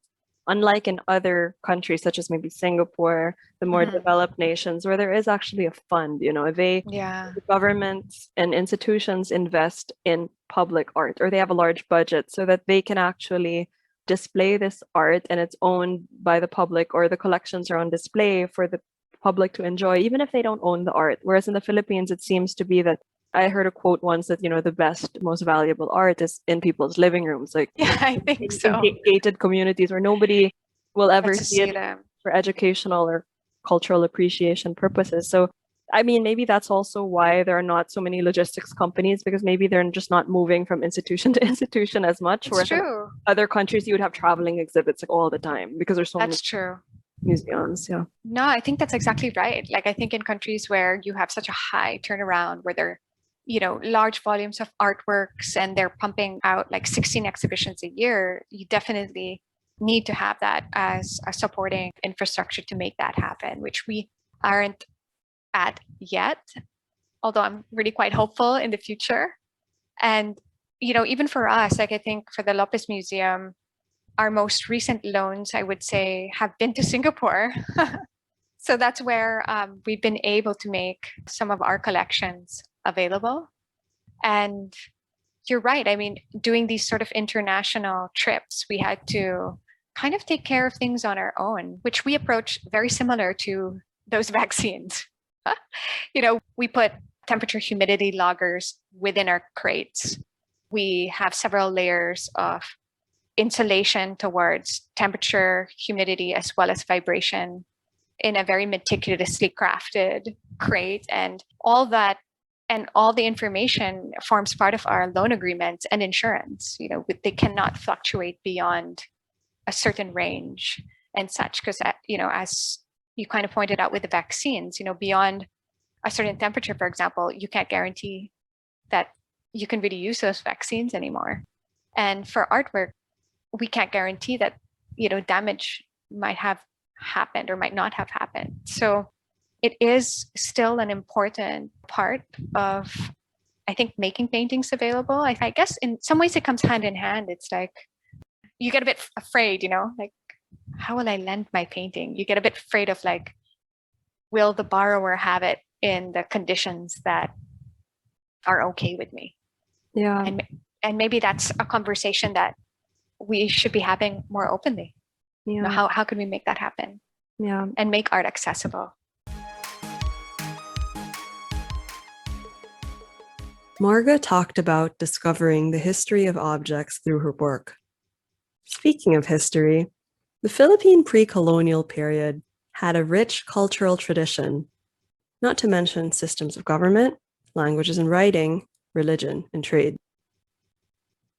unlike in other countries such as maybe Singapore, the more developed nations where there is actually a fund, the governments and institutions invest in public art, or they have a large budget so that they can actually display this art and it's owned by the public, or the collections are on display for the public to enjoy, even if they don't own the art. Whereas in the Philippines, it seems to be that I heard a quote once that, the best, most valuable art is in people's living rooms, like yeah, I think so. in gated communities where nobody will ever see it them for educational or cultural appreciation purposes. So, I mean, maybe that's also why there are not so many logistics companies, because maybe they're just not moving from institution to institution as much. It's true. In other countries, you would have traveling exhibits like all the time because there's so many true. museums. Yeah. No, I think that's exactly right. Like I think in countries where you have such a high turnaround, where they're large volumes of artworks and they're pumping out like 16 exhibitions a year, you definitely need to have that as a supporting infrastructure to make that happen, which we aren't at yet, although I'm really quite hopeful in the future. And, even for us, like I think for the Lopez Museum, our most recent loans, I would say, have been to Singapore. So that's where we've been able to make some of our collections available. And you're right. I mean, doing these sort of international trips, we had to kind of take care of things on our own, which we approach very similar to those vaccines. We put temperature humidity loggers within our crates. We have several layers of insulation towards temperature, humidity, as well as vibration in a very meticulously crafted crate. And all that and all the information forms part of our loan agreement and insurance. They cannot fluctuate beyond a certain range and such, because, as you kind of pointed out with the vaccines, beyond a certain temperature, for example, you can't guarantee that you can really use those vaccines anymore. And for artwork, we can't guarantee that, damage might have happened or might not have happened. So it is still an important part of, I think, making paintings available. I guess in some ways it comes hand in hand. It's like you get a bit afraid, like, how will I lend my painting? You get a bit afraid of like, will the borrower have it in the conditions that are okay with me? Yeah. And maybe that's a conversation that we should be having more openly. Yeah. How can we make that happen? Yeah. And make art accessible? Marga talked about discovering the history of objects through her work. Speaking of history, the Philippine pre-colonial period had a rich cultural tradition, not to mention systems of government, languages and writing, religion, and trade.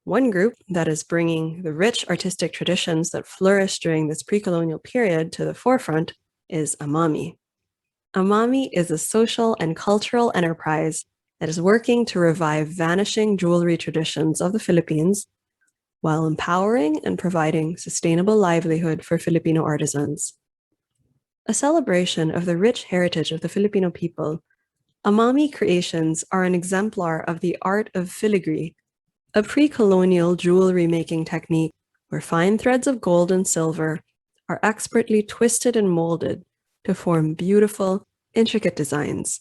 One group that is bringing the rich artistic traditions that flourished during this pre-colonial period to the forefront is Amami. Amami is a social and cultural enterprise that is working to revive vanishing jewelry traditions of the Philippines while empowering and providing sustainable livelihood for Filipino artisans. A celebration of the rich heritage of the Filipino people, Amami creations are an exemplar of the art of filigree, a pre-colonial jewelry making technique where fine threads of gold and silver are expertly twisted and molded to form beautiful, intricate designs.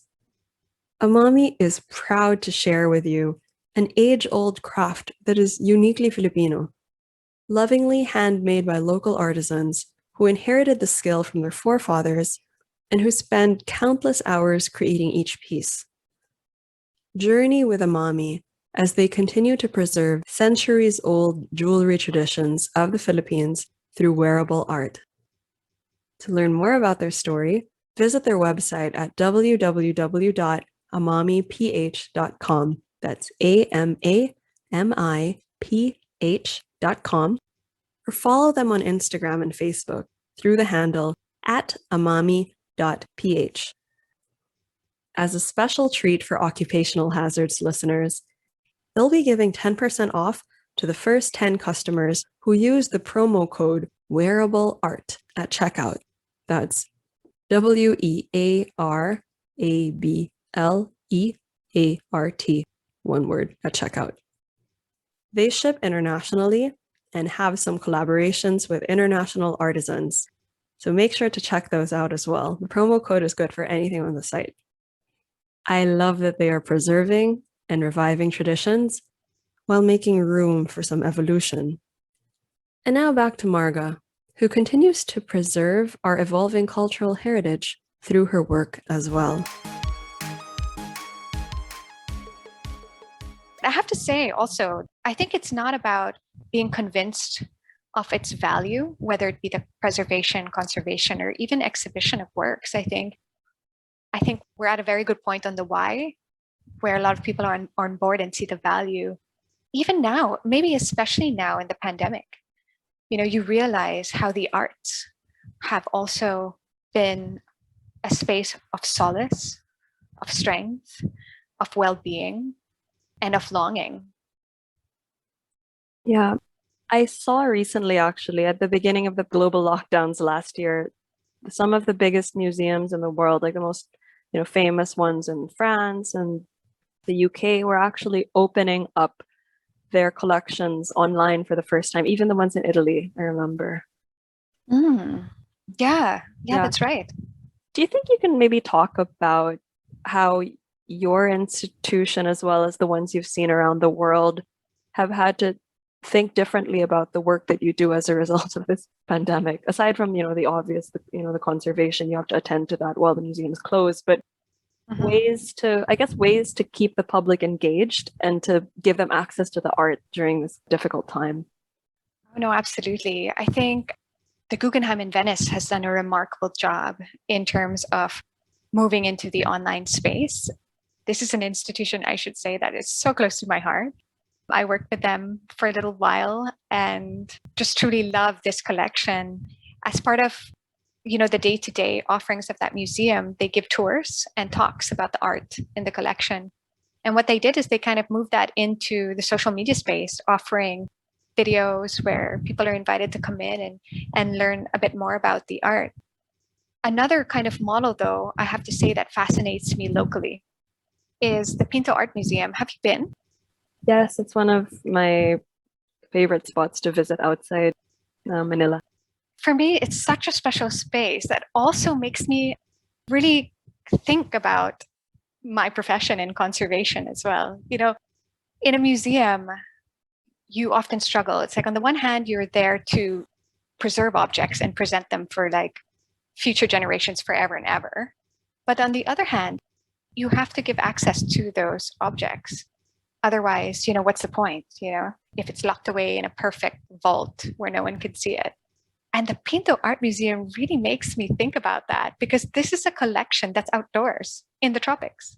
Amami is proud to share with you an age-old craft that is uniquely Filipino, lovingly handmade by local artisans who inherited the skill from their forefathers and who spend countless hours creating each piece. Journey with Amami as they continue to preserve centuries-old jewelry traditions of the Philippines through wearable art. To learn more about their story, visit their website at www.amamiph.com. That's AMAMIPH.com. Or follow them on Instagram and Facebook through the handle @amami.ph. As a special treat for Occupational Hazards listeners, they'll be giving 10% off to the first 10 customers who use the promo code Wearable Art at checkout. That's WEARABLEART, one word, at checkout. They ship internationally and have some collaborations with international artisans, so make sure to check those out as well. The promo code is good for anything on the site. I love that they are preserving and reviving traditions while making room for some evolution. And now back to Marga, who continues to preserve our evolving cultural heritage through her work as well. I have to say also, I think it's not about being convinced of its value, whether it be the preservation, conservation, or even exhibition of works. I think we're at a very good point on the why, where a lot of people are on board and see the value. Even now, maybe especially now in the pandemic, you realize how the arts have also been a space of solace, of strength, of well-being, and of longing. Yeah, I saw recently, actually, at the beginning of the global lockdowns last year, some of the biggest museums in the world, like the most famous ones in France and the UK, were actually opening up their collections online for the first time, even the ones in Italy, I remember. Yeah, that's right. Do you think you can maybe talk about how your institution, as well as the ones you've seen around the world, have had to think differently about the work that you do as a result of this pandemic? Aside from, the obvious, the conservation, you have to attend to that while the museum is closed, but ways to keep the public engaged and to give them access to the art during this difficult time. No, absolutely. I think the Guggenheim in Venice has done a remarkable job in terms of moving into the online space. This is an institution, I should say, that is so close to my heart. I worked with them for a little while and just truly love this collection. As part of the day-to-day offerings of that museum, they give tours and talks about the art in the collection. And what they did is they kind of moved that into the social media space, offering videos where people are invited to come in and learn a bit more about the art. Another kind of model, though, I have to say that fascinates me locally is the Pinto Art Museum. Have you been? Yes, it's one of my favorite spots to visit outside Manila. For me, it's such a special space that also makes me really think about my profession in conservation as well. In a museum, you often struggle. It's like, on the one hand, you're there to preserve objects and present them for future generations forever and ever. But on the other hand, you have to give access to those objects. Otherwise, what's the point, if it's locked away in a perfect vault where no one could see it? And the Pinto Art Museum really makes me think about that, because this is a collection that's outdoors in the tropics.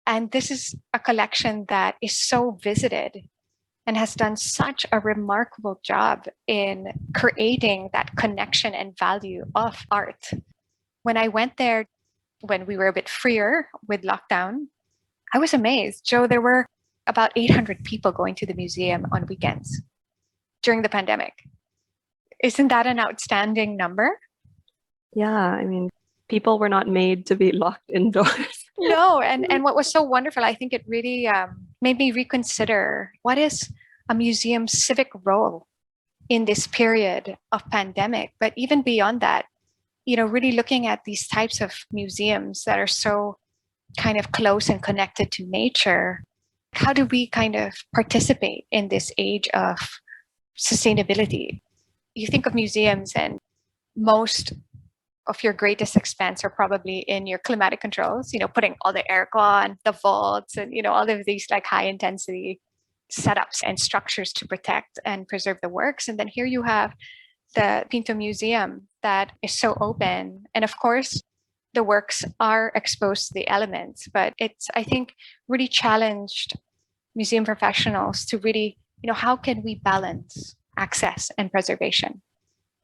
And this is a collection that is so visited and has done such a remarkable job in creating that connection and value of art. When I went there, when we were a bit freer with lockdown, I was amazed. Joe, there were about 800 people going to the museum on weekends during the pandemic. Isn't that an outstanding number? Yeah, I mean, people were not made to be locked indoors. No, and what was so wonderful, I think it really made me reconsider what is a museum's civic role in this period of pandemic. But even beyond that, really looking at these types of museums that are so kind of close and connected to nature, how do we kind of participate in this age of sustainability? You think of museums and most of your greatest expense are probably in your climatic controls, putting all the aircon, the vaults, and, all of these like high intensity setups and structures to protect and preserve the works. And then here you have the Pinto Museum that is so open. And of course, the works are exposed to the elements, but it's, I think, really challenged museum professionals to really, how can we balance access and preservation?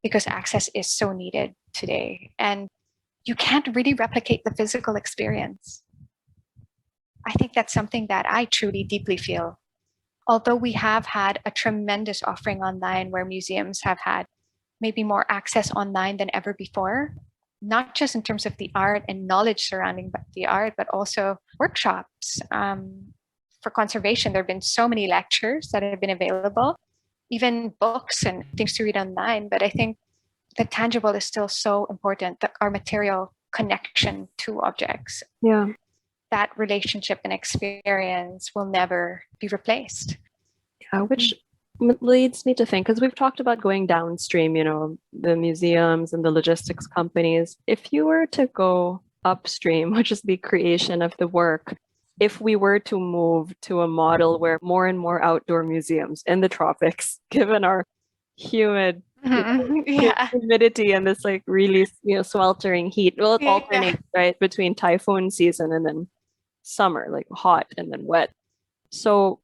Because access is so needed today. And you can't really replicate the physical experience. I think that's something that I truly deeply feel. Although we have had a tremendous offering online where museums have had maybe more access online than ever before, not just in terms of the art and knowledge surrounding the art, but also workshops. For conservation, there have been so many lectures that have been available, even books and things to read online. But I think the tangible is still so important, that our material connection to objects. Yeah. That relationship and experience will never be replaced. Yeah, which leads me to think, because we've talked about going downstream, the museums and the logistics companies. If you were to go upstream, which is the creation of the work, if we were to move to a model where more and more outdoor museums in the tropics, given our humid humidity and this like really sweltering heat, well, it alternates, right, between typhoon season and then summer, like hot and then wet. So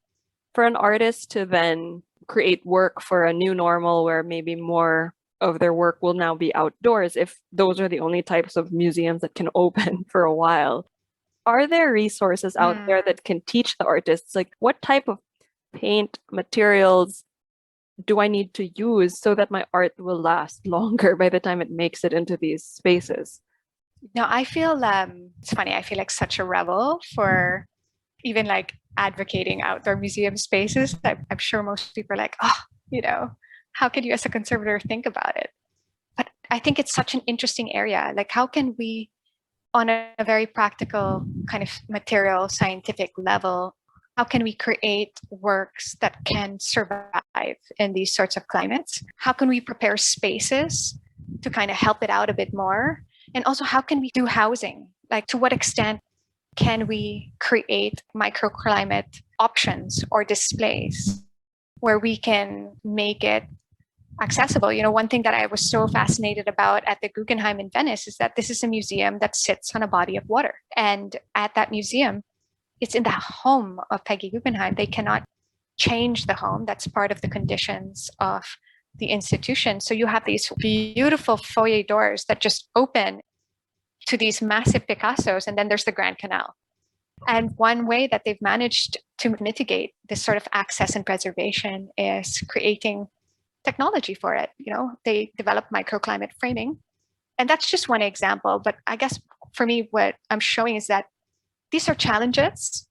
for an artist to then create work for a new normal where maybe more of their work will now be outdoors, if those are the only types of museums that can open for a while, are there resources out there that can teach the artists, like, what type of paint materials do I need to use so that my art will last longer by the time it makes it into these spaces? No, I feel it's funny. I feel like such a rebel for even like advocating outdoor museum spaces. I'm sure most people are like, how could you as a conservator think about it? But I think it's such an interesting area. Like, how can we, on a very practical kind of material scientific level, how can we create works that can survive in these sorts of climates? How can we prepare spaces to kind of help it out a bit more? And also, how can we do housing? Like, to what extent can we create microclimate options or displays where we can make it accessible? One thing that I was so fascinated about at the Guggenheim in Venice is that this is a museum that sits on a body of water. And at that museum, it's in the home of Peggy Guggenheim. They cannot change the home. That's part of the conditions of the institution. So you have these beautiful foyer doors that just open to these massive Picassos, and then there's the Grand Canal. And one way that they've managed to mitigate this sort of access and preservation is creating technology for it. They develop microclimate framing. And that's just one example. But I guess for me, what I'm showing is that these are challenges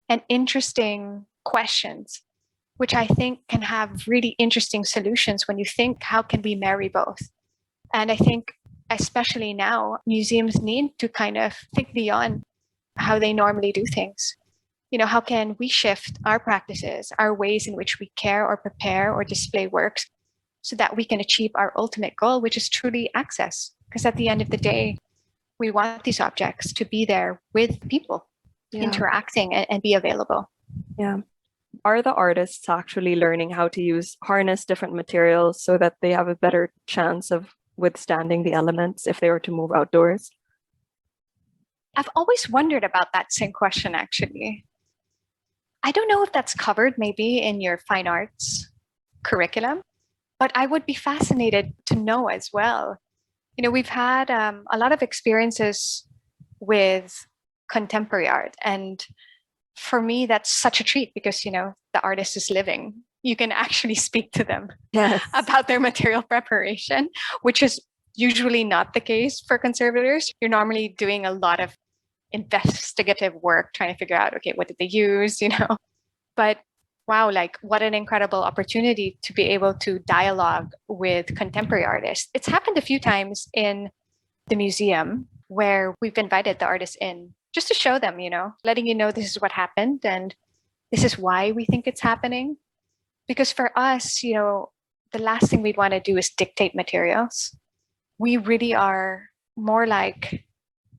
and interesting questions, which I think can have really interesting solutions when you think, how can we marry both? And I think, especially now, museums need to kind of think beyond how they normally do things. How can we shift our practices, our ways in which we care or prepare or display works so that we can achieve our ultimate goal, which is truly access? Because at the end of the day, we want these objects to be there with people, interacting and be available. Yeah. Are the artists actually learning how to harness different materials so that they have a better chance of withstanding the elements if they were to move outdoors? I've always wondered about that same question, actually. I don't know if that's covered maybe in your fine arts curriculum, but I would be fascinated to know as well. We've had a lot of experiences with contemporary art. And for me, that's such a treat because, the artist is living. You can actually speak to them about their material preparation, which is usually not the case for conservators. You're normally doing a lot of investigative work, trying to figure out, okay, what did they use, But wow, like what an incredible opportunity to be able to dialogue with contemporary artists. It's happened a few times in the museum where we've invited the artists in just to show them, letting this is what happened and this is why we think it's happening. Because for us, the last thing we'd want to do is dictate materials. We really are more like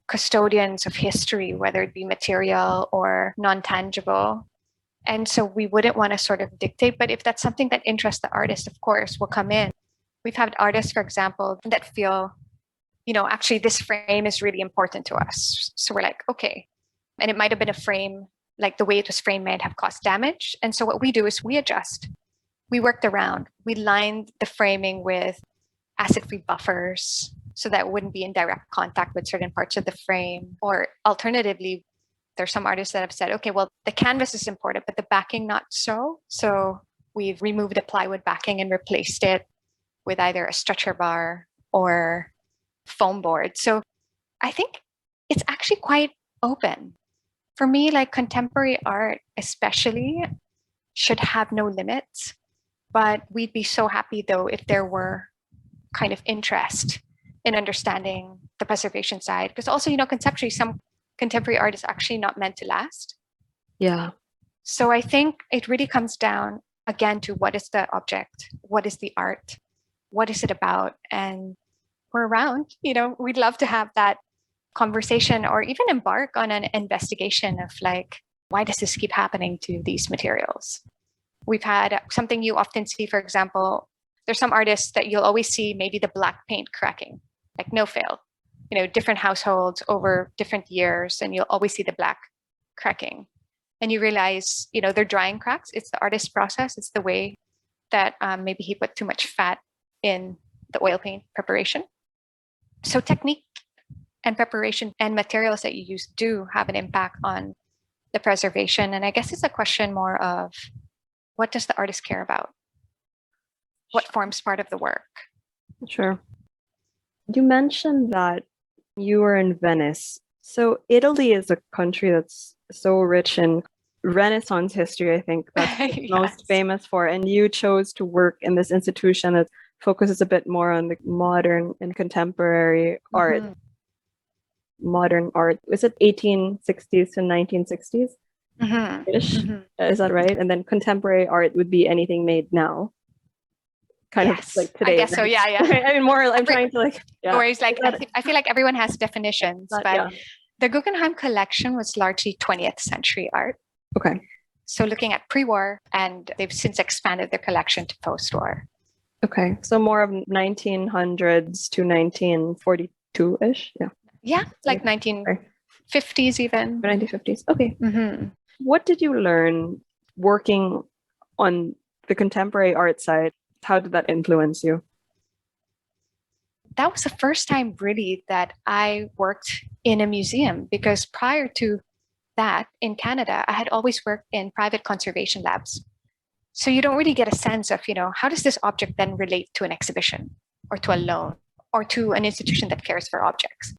custodians of history, whether it be material or non-tangible. And so we wouldn't want to sort of dictate, but if that's something that interests the artist, of course, we'll come in. We've had artists, for example, that feel, actually this frame is really important to us. So we're like, okay. And it might have been a frame, like the way it was framed might have caused damage. And so what we do is we adjust. We worked around. We lined the framing with acid-free buffers so that it wouldn't be in direct contact with certain parts of the frame. Or alternatively, there's some artists that have said, okay, well, the canvas is important, but the backing not so. So we've removed the plywood backing and replaced it with either a stretcher bar or foam board. So I think it's actually quite open. For me, like contemporary art especially should have no limits, but we'd be so happy though if there were kind of interest in understanding the preservation side. Because also, conceptually, some contemporary art is actually not meant to last. Yeah. So I think it really comes down again to what is the object? What is the art? What is it about? And we're around, we'd love to have that conversation or even embark on an investigation of like, why does this keep happening to these materials? We've had something you often see, for example, there's some artists that you'll always see maybe the black paint cracking, like no fail, different households over different years, and you'll always see the black cracking. And you realize, they're drying cracks. It's the artist's process. It's the way that maybe he put too much fat in the oil paint preparation. So technique and preparation and materials that you use do have an impact on the preservation. And I guess it's a question more of what does the artist care about? What forms part of the work? Sure. You mentioned that you were in Venice. So Italy is a country that's so rich in Renaissance history, I think that's Yes. most famous for. And you chose to work in this institution that focuses a bit more on the modern and contemporary art. Modern art. Is it 1860s to 1960s? Ish? Is that right? And then contemporary art would be anything made now. Kind of like today. I guess so. Yeah. I mean, more. I'm trying to like. Yeah. Or it's like I feel like everyone has definitions, but the Guggenheim Collection was largely 20th century art. Okay. So looking at pre-war, and they've since expanded their collection to post-war. Okay, so more of 1900s to 1942-ish. Yeah. Yeah, like 1950s even. 1950s. Okay. What did you learn working on the contemporary art side? How did that influence you? That was the first time really that I worked in a museum, because prior to that in Canada, I had always worked in private conservation labs. So you don't really get a sense of, how does this object then relate to an exhibition or to a loan or to an institution that cares for objects?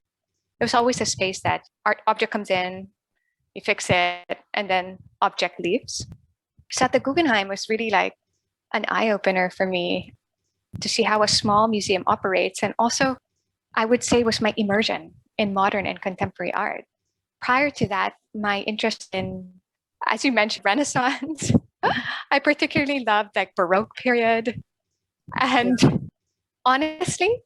There's always a space that object comes in, you fix it, and then object leaves. So at the Guggenheim was really like an eye-opener for me to see how a small museum operates. And also, I would say, was my immersion in modern and contemporary art. Prior to that, my interest in, as you mentioned, Renaissance, I particularly loved like Baroque period. And honestly,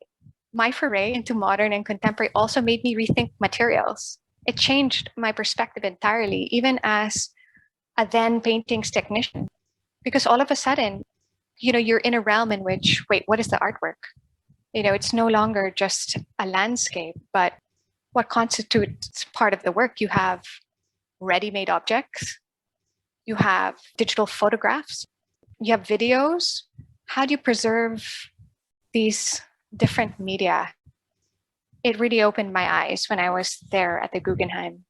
my foray into modern and contemporary also made me rethink materials. It changed my perspective entirely, even as a then paintings technician, because all of a sudden, you're in a realm in which, wait, what is the artwork? It's no longer just a landscape, but what constitutes part of the work? You have ready-made objects, you have digital photographs, you have videos. How do you preserve these different media? It really opened my eyes when I was there at the Guggenheim.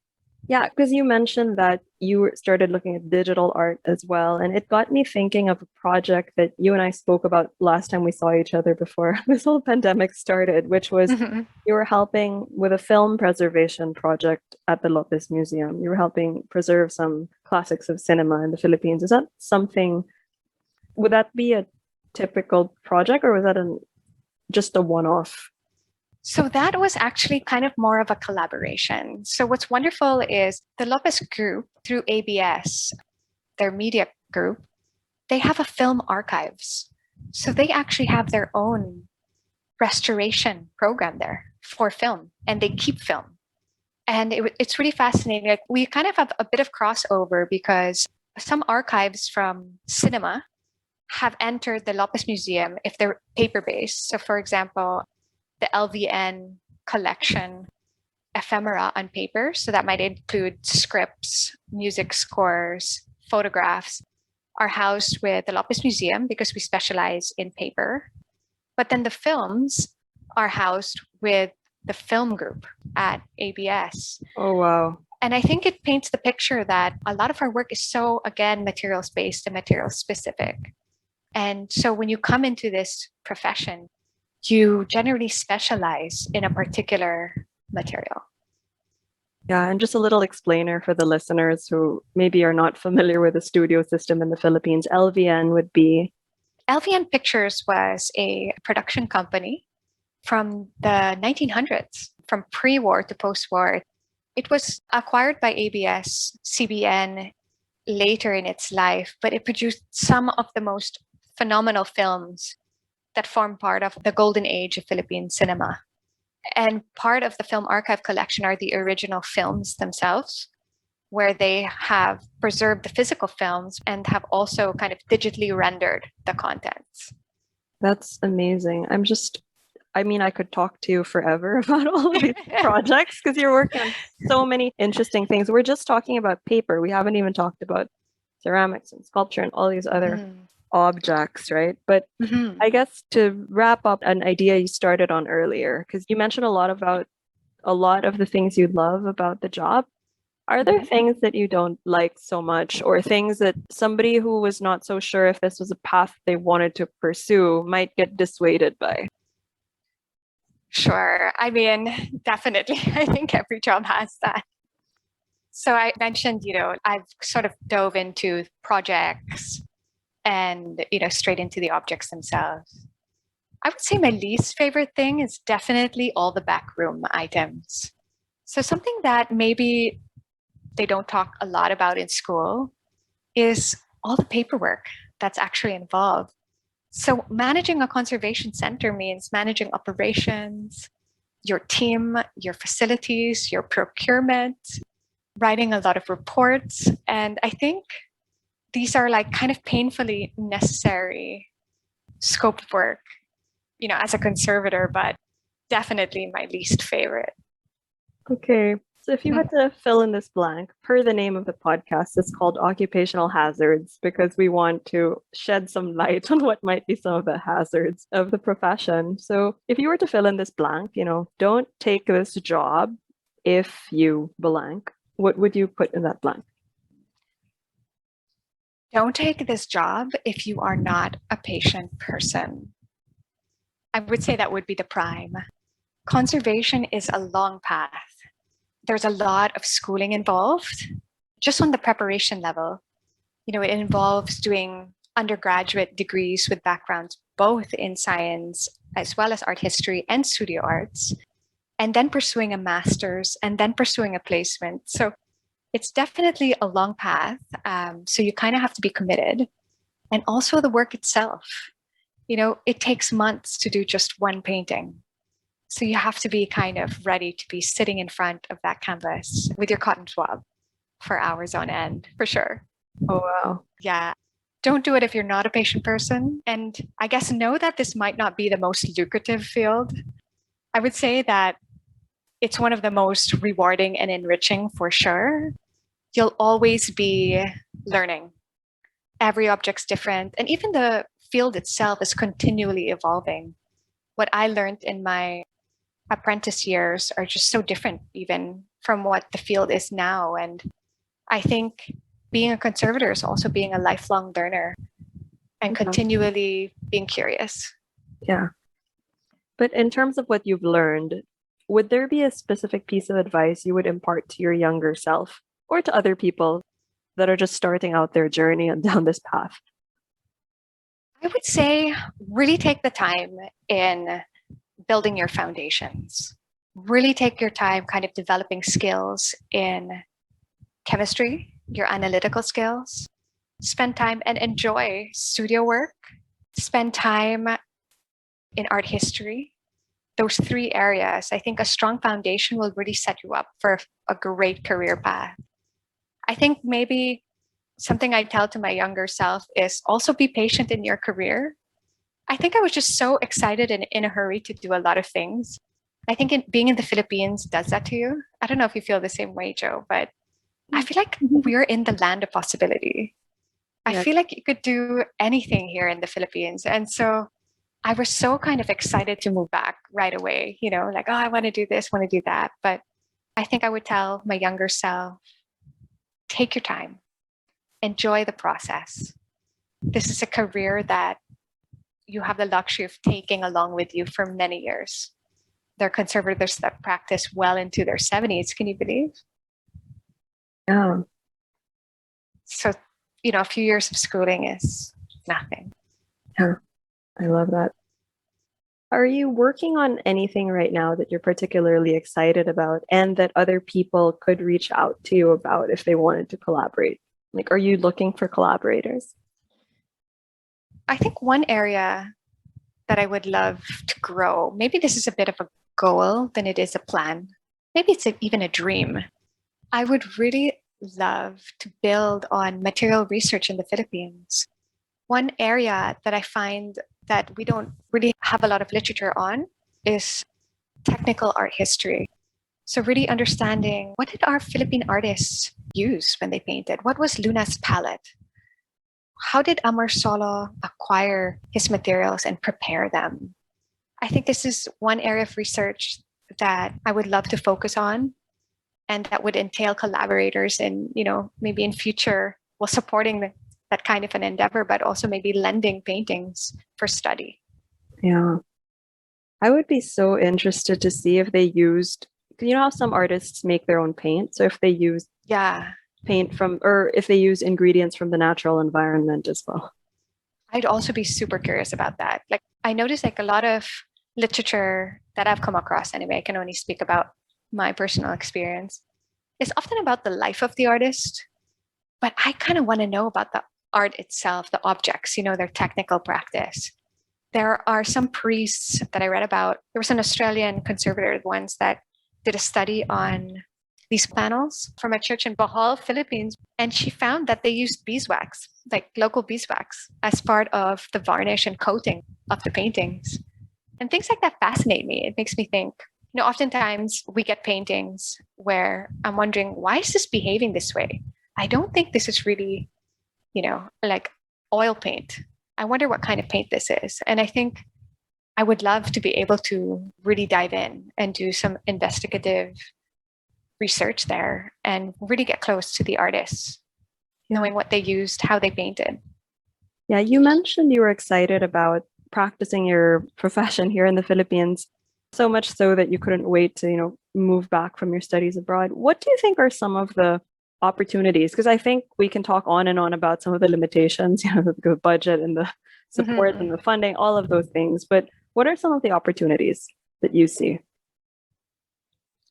Yeah, because you mentioned that you started looking at digital art as well. And it got me thinking of a project that you and I spoke about last time we saw each other before this whole pandemic started, which was you were helping with a film preservation project at the Lopez Museum. You were helping preserve some classics of cinema in the Philippines. Is that something, would that be a typical project, or was that just a one-off? So that was actually kind of more of a collaboration. So what's wonderful is the Lopez group through ABS, their media group, they have a film archives. So they actually have their own restoration program there for film, and they keep film. And it's really fascinating. Like, we kind of have a bit of crossover because some archives from cinema have entered the Lopez Museum if they're paper-based. So for example, the LVN collection ephemera on paper. So that might include scripts, music scores, photographs, are housed with the Lopez Museum because we specialize in paper. But then the films are housed with the film group at ABS. Oh, wow. And I think it paints the picture that a lot of our work is so, again, materials based and materials specific. And so when you come into this profession, you generally specialize in a particular material. Yeah, and just a little explainer for the listeners who maybe are not familiar with the studio system in the Philippines. LVN would be? LVN Pictures was a production company from the 1900s, from pre-war to post-war. It was acquired by ABS CBN later in its life, but it produced some of the most phenomenal films that form part of the golden age of Philippine cinema. And part of the film archive collection are the original films themselves, where they have preserved the physical films and have also kind of digitally rendered the contents. That's amazing. I could talk to you forever about all of these projects because you're working on so many interesting things. We're just talking about paper. We haven't even talked about ceramics and sculpture and all these other objects, right? But I guess to wrap up an idea you started on earlier, because you mentioned a lot of the things you love about the job. Are there things that you don't like so much, or things that somebody who was not so sure if this was a path they wanted to pursue might get dissuaded by? Sure. I mean, definitely. I think every job has that. So I mentioned, I've sort of dove into projects and, straight into the objects themselves. I would say my least favorite thing is definitely all the backroom items. So something that maybe they don't talk a lot about in school is all the paperwork that's actually involved. So managing a conservation center means managing operations, your team, your facilities, your procurement, writing a lot of reports. And I think these are like kind of painfully necessary scope of work, as a conservator, but definitely my least favorite. Okay. So if you had to fill in this blank, per the name of the podcast, it's called Occupational Hazards because we want to shed some light on what might be some of the hazards of the profession. So if you were to fill in this blank, don't take this job if you blank, what would you put in that blank? Don't take this job if you are not a patient person. I would say that would be the prime. Conservation is a long path. There's a lot of schooling involved, just on the preparation level. It involves doing undergraduate degrees with backgrounds both in science as well as art history and studio arts, and then pursuing a master's and then pursuing a placement. So it's definitely a long path. So you kind of have to be committed. And also the work itself. It takes months to do just one painting. So you have to be kind of ready to be sitting in front of that canvas with your cotton swab for hours on end, for sure. Oh, wow. Yeah. Don't do it if you're not a patient person. And I guess know that this might not be the most lucrative field. I would say that it's one of the most rewarding and enriching for sure. You'll always be learning. Every object's different. And even the field itself is continually evolving. What I learned in my apprentice years are just so different even from what the field is now. And I think being a conservator is also being a lifelong learner and continually being curious. Yeah. But in terms of what you've learned, would there be a specific piece of advice you would impart to your younger self or to other people that are just starting out their journey and down this path? I would say really take the time in building your foundations. Really take your time kind of developing skills in chemistry, your analytical skills. Spend time and enjoy studio work. Spend time in art history. Those three areas, I think a strong foundation will really set you up for a great career path. I think maybe something I tell to my younger self is also be patient in your career. I think I was just so excited and in a hurry to do a lot of things. I think being in the Philippines does that to you. I don't know if you feel the same way, Joe, but I feel like we're in the land of possibility. I Yeah. feel like you could do anything here in the Philippines. And so I was so kind of excited to move back right away, like, oh, I want to do this, want to do that. But I think I would tell my younger self, take your time, enjoy the process. This is a career that you have the luxury of taking along with you for many years. There are conservators that practice well into their 70s. Can you believe? Yeah. So, a few years of schooling is nothing. Yeah. I love that. Are you working on anything right now that you're particularly excited about and that other people could reach out to you about if they wanted to collaborate? Like, are you looking for collaborators? I think one area that I would love to grow, maybe this is a bit of a goal than it is a plan. Maybe it's even a dream. I would really love to build on material research in the Philippines. One area that I find that we don't really have a lot of literature on is technical art history. So really understanding, what did our Philippine artists use when they painted? What was Luna's palette? How did Amor Solo acquire his materials and prepare them? I think this is one area of research that I would love to focus on, and that would entail collaborators and, maybe in future, supporting that kind of an endeavor, but also maybe lending paintings for study. Yeah. I would be so interested to see if they used, how some artists make their own paint. So if they use paint from, or if they use ingredients from the natural environment as well. I'd also be super curious about that. Like, I noticed a lot of literature that I've come across anyway, I can only speak about my personal experience, is often about the life of the artist. But I kind of want to know about the art itself, the objects, their technical practice. There are some priests that I read about. There was an Australian conservator once that did a study on these panels from a church in Bohol, Philippines. And she found that they used beeswax, like local beeswax, as part of the varnish and coating of the paintings. And things like that fascinate me. It makes me think, oftentimes we get paintings where I'm wondering, why is this behaving this way? I don't think this is really, like oil paint. I wonder what kind of paint this is. And I think I would love to be able to really dive in and do some investigative research there and really get close to the artists, knowing what they used, how they painted. Yeah, you mentioned you were excited about practicing your profession here in the Philippines, so much so that you couldn't wait to, move back from your studies abroad. What do you think are some of the opportunities? Because I think we can talk on and on about some of the limitations, the budget and the support and the funding, all of those things. But what are some of the opportunities that you see?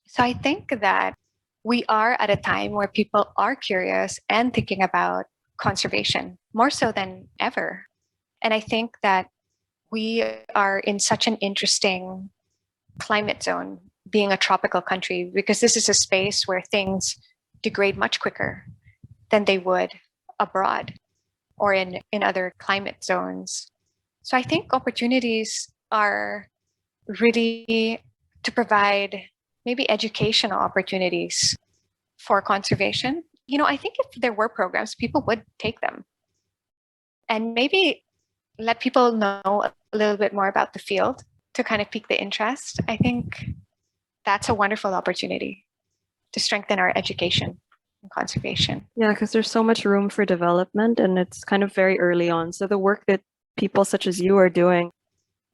So I think that we are at a time where people are curious and thinking about conservation more so than ever. And I think that we are in such an interesting climate zone, being a tropical country, because this is a space where things degrade much quicker than they would abroad or in other climate zones. So I think opportunities are really to provide maybe educational opportunities for conservation. I think if there were programs, people would take them. And maybe let people know a little bit more about the field to kind of pique the interest. I think that's a wonderful opportunity to strengthen our education in conservation. Yeah, because there's so much room for development and it's kind of very early on. So the work that people such as you are doing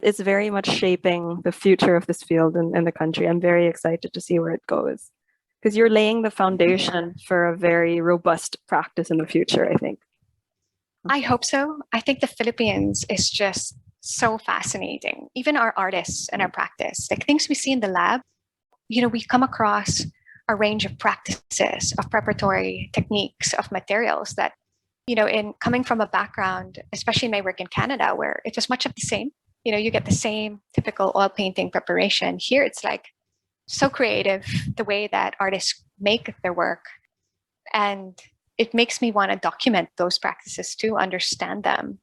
is very much shaping the future of this field in the country. I'm very excited to see where it goes. Because you're laying the foundation for a very robust practice in the future, I think. I hope so. I think the Philippines is just so fascinating. Even our artists and our practice, like things we see in the lab, we come across a range of practices, of preparatory techniques, of materials that, in coming from a background, especially in my work in Canada, where it was much of the same, you get the same typical oil painting preparation. Here, it's like so creative, the way that artists make their work. And it makes me want to document those practices to understand them.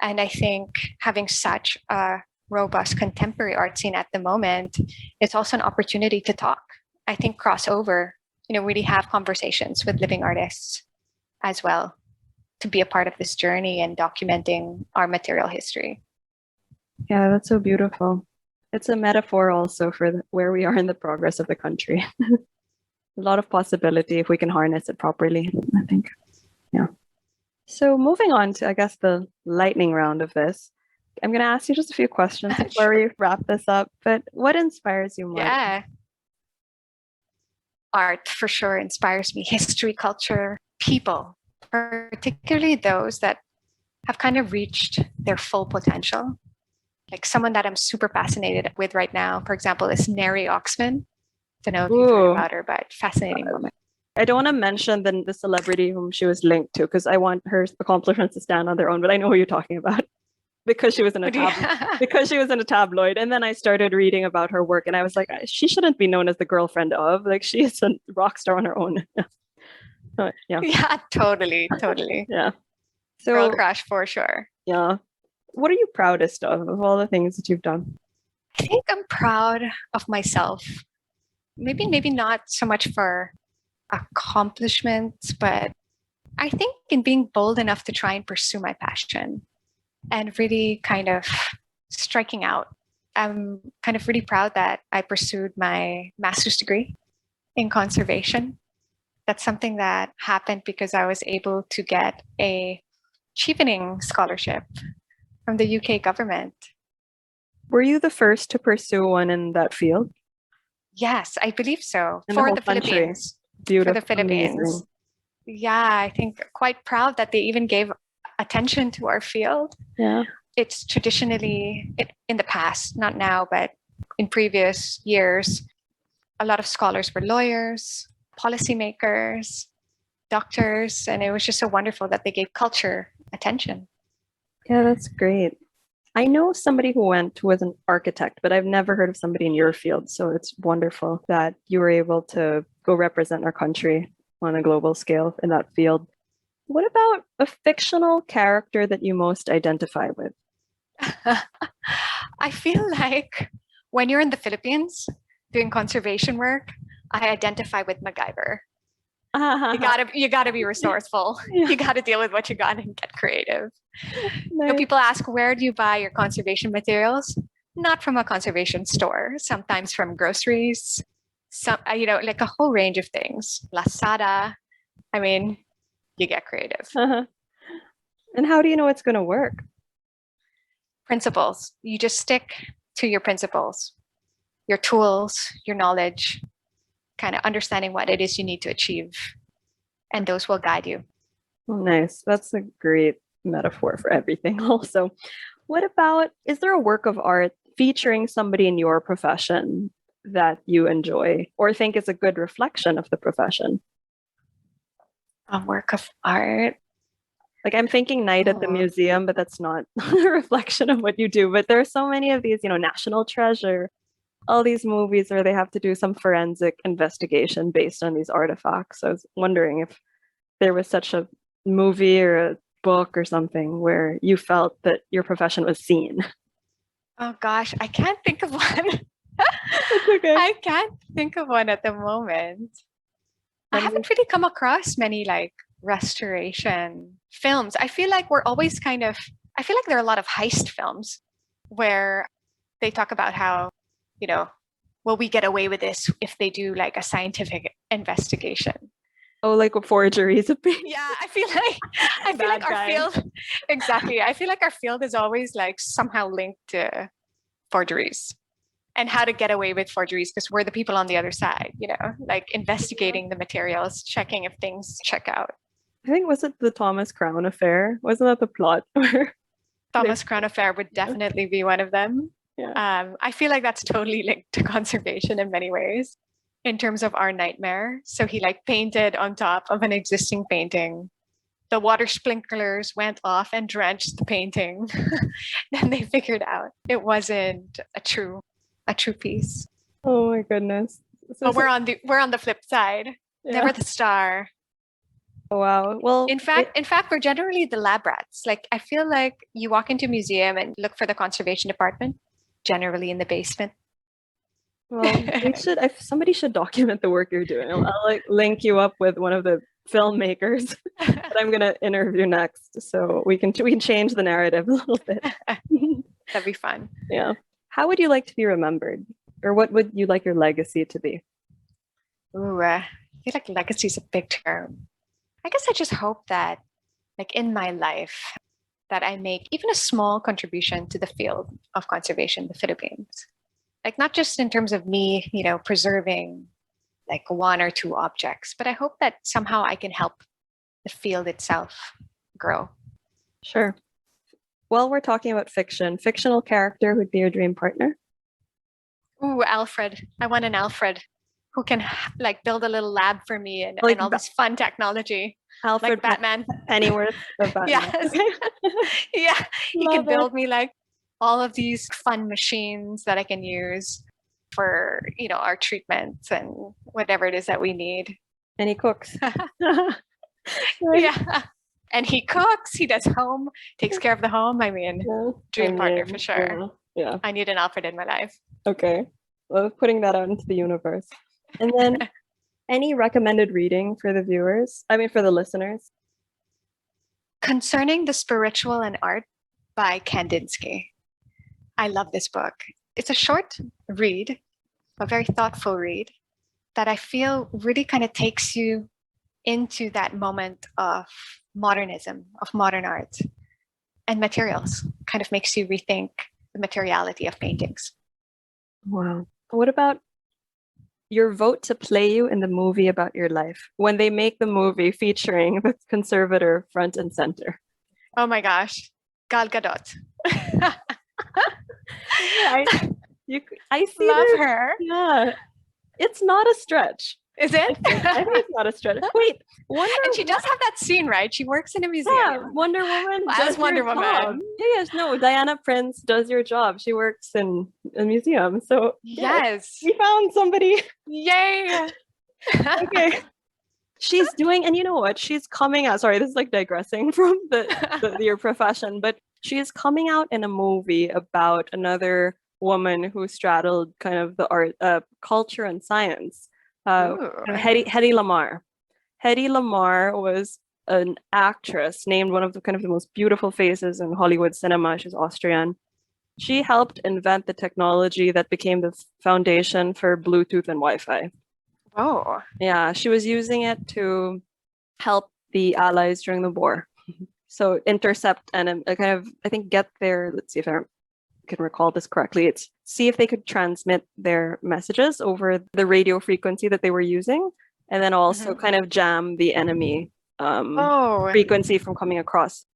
And I think having such a robust contemporary art scene at the moment, it's also an opportunity to talk. I think crossover, really have conversations with living artists as well, to be a part of this journey and documenting our material history. Yeah, that's so beautiful. It's a metaphor also for where we are in the progress of the country. A lot of possibility if we can harness it properly, I think. Yeah. So moving on to, I guess, the lightning round of this, I'm going to ask you just a few questions before we wrap this up. But what inspires you more? Yeah. Art for sure inspires me. History, culture, people, particularly those that have kind of reached their full potential. Like someone that I'm super fascinated with right now, for example, is Neri Oxman. Don't know if you've heard about her, but fascinating woman. I don't want to mention the celebrity whom she was linked to because I want her accomplishments to stand on their own, but I know who you're talking about because she was in a tabloid. And then I started reading about her work and I was like, she shouldn't be known as the girlfriend of, like, she is a rock star on her own. Yeah, totally. Yeah. So, girl crush for sure. Yeah. What are you proudest of all the things that you've done? I think I'm proud of myself. Maybe not so much for accomplishments, but I think in being bold enough to try and pursue my passion and really kind of striking out. I'm kind of really proud that I pursued my master's degree in conservation. That's something that happened because I was able to get a Chevening scholarship from the UK government. Were you the first to pursue one in that field? Yes, I believe so. For the Philippines. Beautiful. For the Philippines. Amazing. Yeah, I think quite proud that they even gave attention to our field. Yeah. It's traditionally, in the past, not now, but in previous years, a lot of scholars were lawyers, policymakers, doctors, and it was just so wonderful that they gave culture attention. Yeah, that's great. I know somebody who was an architect, but I've never heard of somebody in your field. So it's wonderful that you were able to go represent our country on a global scale in that field. What about a fictional character that you most identify with? I feel like when you're in the Philippines doing conservation work, I identify with MacGyver. You gotta be resourceful. You gotta deal with what you got and get creative. Nice. People ask, where do you buy your conservation materials? Not from a conservation store. Sometimes from groceries. Like a whole range of things. Lazada. I mean, you get creative. And how do you know it's going to work? Principles. You just stick to your principles, your tools, your knowledge, kind of understanding what it is you need to achieve. And those will guide you. Nice. That's a great metaphor for everything also. What about, is there a work of art featuring somebody in your profession that you enjoy or think is a good reflection of the profession? A work of art? Like I'm thinking Night at the Museum, but that's not a reflection of what you do. But there are so many of these, National Treasure, all these movies where they have to do some forensic investigation based on these artifacts. So I was wondering if there was such a movie or a book or something where you felt that your profession was seen. Oh gosh, I can't think of one. Okay. I can't think of one at the moment. I haven't really come across many like restoration films. I feel like we're always I feel like there are a lot of heist films where they talk about how, will we get away with this if they do like a scientific investigation? Oh, like forgeries. Yeah, I feel like our field, exactly. I feel like our field is always like somehow linked to forgeries. and how to get away with forgeries because we're the people on the other side, like investigating the materials, checking if things check out. I think, was it the Thomas Crown affair? Wasn't that the plot? Thomas Crown Affair would definitely be one of them. Yeah. I feel like that's totally linked to conservation in many ways in terms of our nightmare. So he like painted on top of an existing painting. The water sprinklers went off and drenched the painting. Then they figured out it wasn't a true piece. Oh my goodness. But we're on the flip side. Yeah. Never the star. Oh, wow. Well, in fact, we're generally the lab rats. Like I feel like you walk into a museum and look for the conservation department, generally in the basement. Well, somebody should document the work you're doing. I'll like link you up with one of the filmmakers that I'm gonna interview next, so we can change the narrative a little bit. That'd be fun. Yeah. How would you like to be remembered, or what would you like your legacy to be? Ooh, I feel like legacy is a big term. I guess I just hope that, like in my life, that I make even a small contribution to the field of conservation in the Philippines. Like not just in terms of me, preserving like one or two objects, but I hope that somehow I can help the field itself grow. Sure. Well, we're talking about fiction. Fictional character would be your dream partner? Ooh, Alfred. I want an Alfred who can like build a little lab for me and all this fun technology. Alfred, like Batman. Pennyworth of Batman. Yes. Yeah. He can build me like all of these fun machines that I can use for, our treatments and whatever it is that we need. And he cooks. Yeah. And he cooks, he does home, takes care of the home. I mean, dream partner for sure. Yeah. I need an Alfred in my life. Okay. Well, putting that out into the universe. And then any recommended reading for the viewers? I mean, for the listeners? Concerning the Spiritual and Art by Kandinsky. I love this book. It's a short read, a very thoughtful read that I feel really kind of takes you into that moment of modernism, of modern art and materials, kind of makes you rethink the materiality of paintings. Wow. What about your vote to play you in the movie about your life when they make the movie featuring the conservator front and center? Oh my gosh, Gal Gadot. I see Love her. Yeah, it's not a stretch. Is it? I think it's not a stretch. Wait, and she does have that scene, right? She works in a museum. Yeah, Wonder Woman. As Wonder Woman. Yes, no, Diana Prince does your job. She works in a museum. So yes, we found somebody. Yay. Okay. She's doing, and you know what? She's coming out. Sorry, this is like digressing from your profession, but she's coming out in a movie about another woman who straddled kind of the art, culture, and science. Hedy Lamarr. Hedy Lamarr was an actress named one of the kind of the most beautiful faces in Hollywood cinema. She's Austrian. She helped invent the technology that became the foundation for Bluetooth and Wi-Fi. Oh. Yeah, she was using it to help the Allies during the war. So intercept and kind of, I think, get their, let's see if I can recall this correctly, it's see if they could transmit their messages over the radio frequency that they were using, and then also kind of jam the enemy frequency from coming across.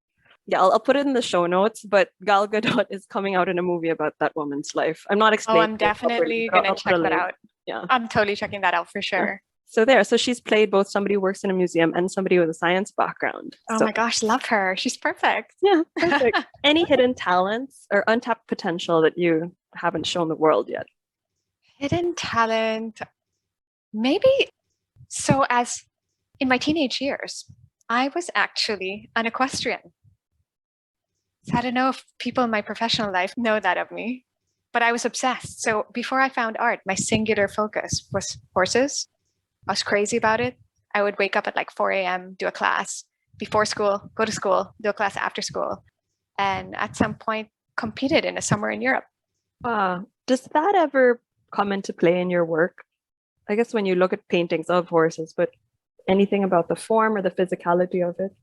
Yeah, I'll put it in the show notes, but Gal Gadot is coming out in a movie about that woman's life. I'm not explaining. Oh, I'm definitely going to check that out. Yeah. I'm totally checking that out for sure. Yeah. So she's played both somebody who works in a museum and somebody with a science background. Oh my gosh, love her. She's perfect. Yeah, perfect. Any hidden talents or untapped potential that you haven't shown the world yet? Hidden talent, maybe. So as in my teenage years, I was actually an equestrian. So I don't know if people in my professional life know that of me, but I was obsessed. So before I found art, my singular focus was horses. I was crazy about it. I would wake up at like 4 a.m., do a class before school, go to school, do a class after school, and at some point competed in a summer in Europe. Does that ever come into play in your work? I guess when you look at paintings of horses, but anything about the form or the physicality of it?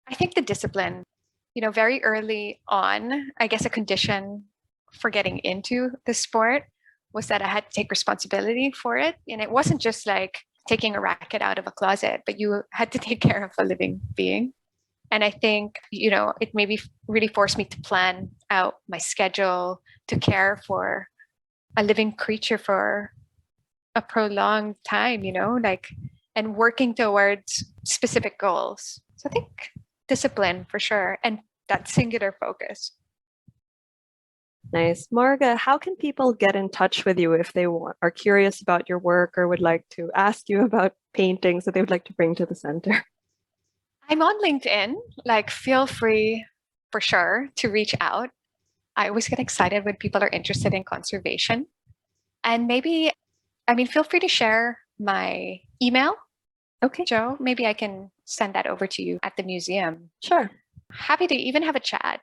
I think the discipline, very early on, I guess a condition for getting into the sport was that I had to take responsibility for it. And it wasn't just like taking a racket out of a closet, but you had to take care of a living being. And I think, it maybe really forced me to plan out my schedule, to care for a living creature for a prolonged time, and working towards specific goals. So I think discipline for sure, and that singular focus. Nice. Marga, how can people get in touch with you if they are curious about your work or would like to ask you about paintings that they would like to bring to the center? I'm on LinkedIn. Feel free for sure to reach out. I always get excited when people are interested in conservation. And maybe, feel free to share my email. Okay. Joe, maybe I can send that over to you at the museum. Sure. Happy to even have a chat,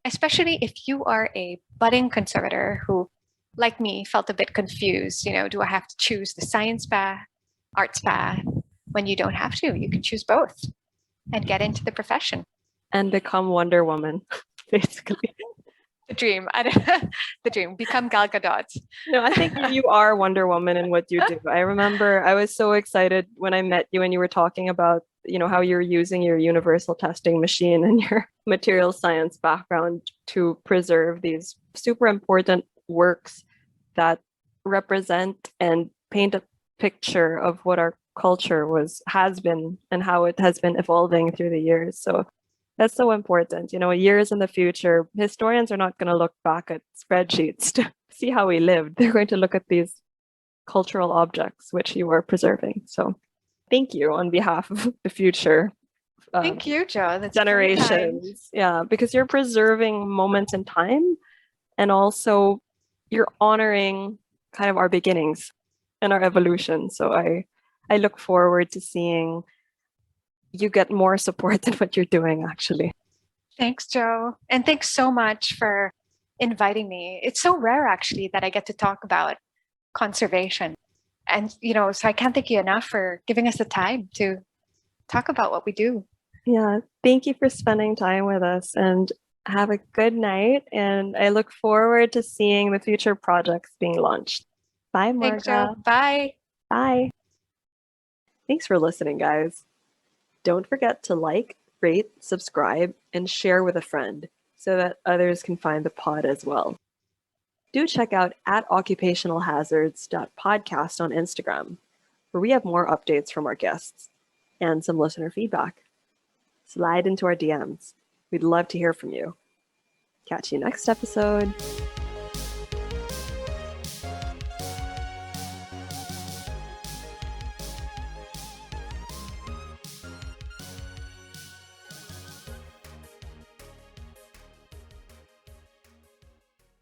especially if you are a budding conservator who, like me, felt a bit confused. Do I have to choose the science path, arts path? When you don't have to, you can choose both and get into the profession. And become Wonder Woman, basically. The dream. The dream. Become Gal Gadot. No, I think you are Wonder Woman in what you do. I remember I was so excited when I met you and you were talking about, how you're using your universal testing machine and your material science background to preserve these super important works that represent and paint a picture of what our culture has been and how it has been evolving through the years. So that's so important. Years in the future, historians are not going to look back at spreadsheets to see how we lived. They're going to look at these cultural objects which you are preserving. So thank you on behalf of the future. Thank you, Joe. That's generations. Yeah, because you're preserving moments in time and also you're honoring kind of our beginnings and our evolution. So I look forward to seeing you get more support than what you're doing, actually. Thanks, Joe. And thanks so much for inviting me. It's so rare, actually, that I get to talk about conservation. And, so I can't thank you enough for giving us the time to talk about what we do. Yeah, thank you for spending time with us and have a good night. And I look forward to seeing the future projects being launched. Bye, Marga. Thanks, Joe. Bye. Bye. Thanks for listening, guys. Don't forget to like, rate, subscribe, and share with a friend so that others can find the pod as well. Do check out @occupationalhazards.podcast on Instagram, where we have more updates from our guests and some listener feedback. Slide into our DMs. We'd love to hear from you. Catch you next episode.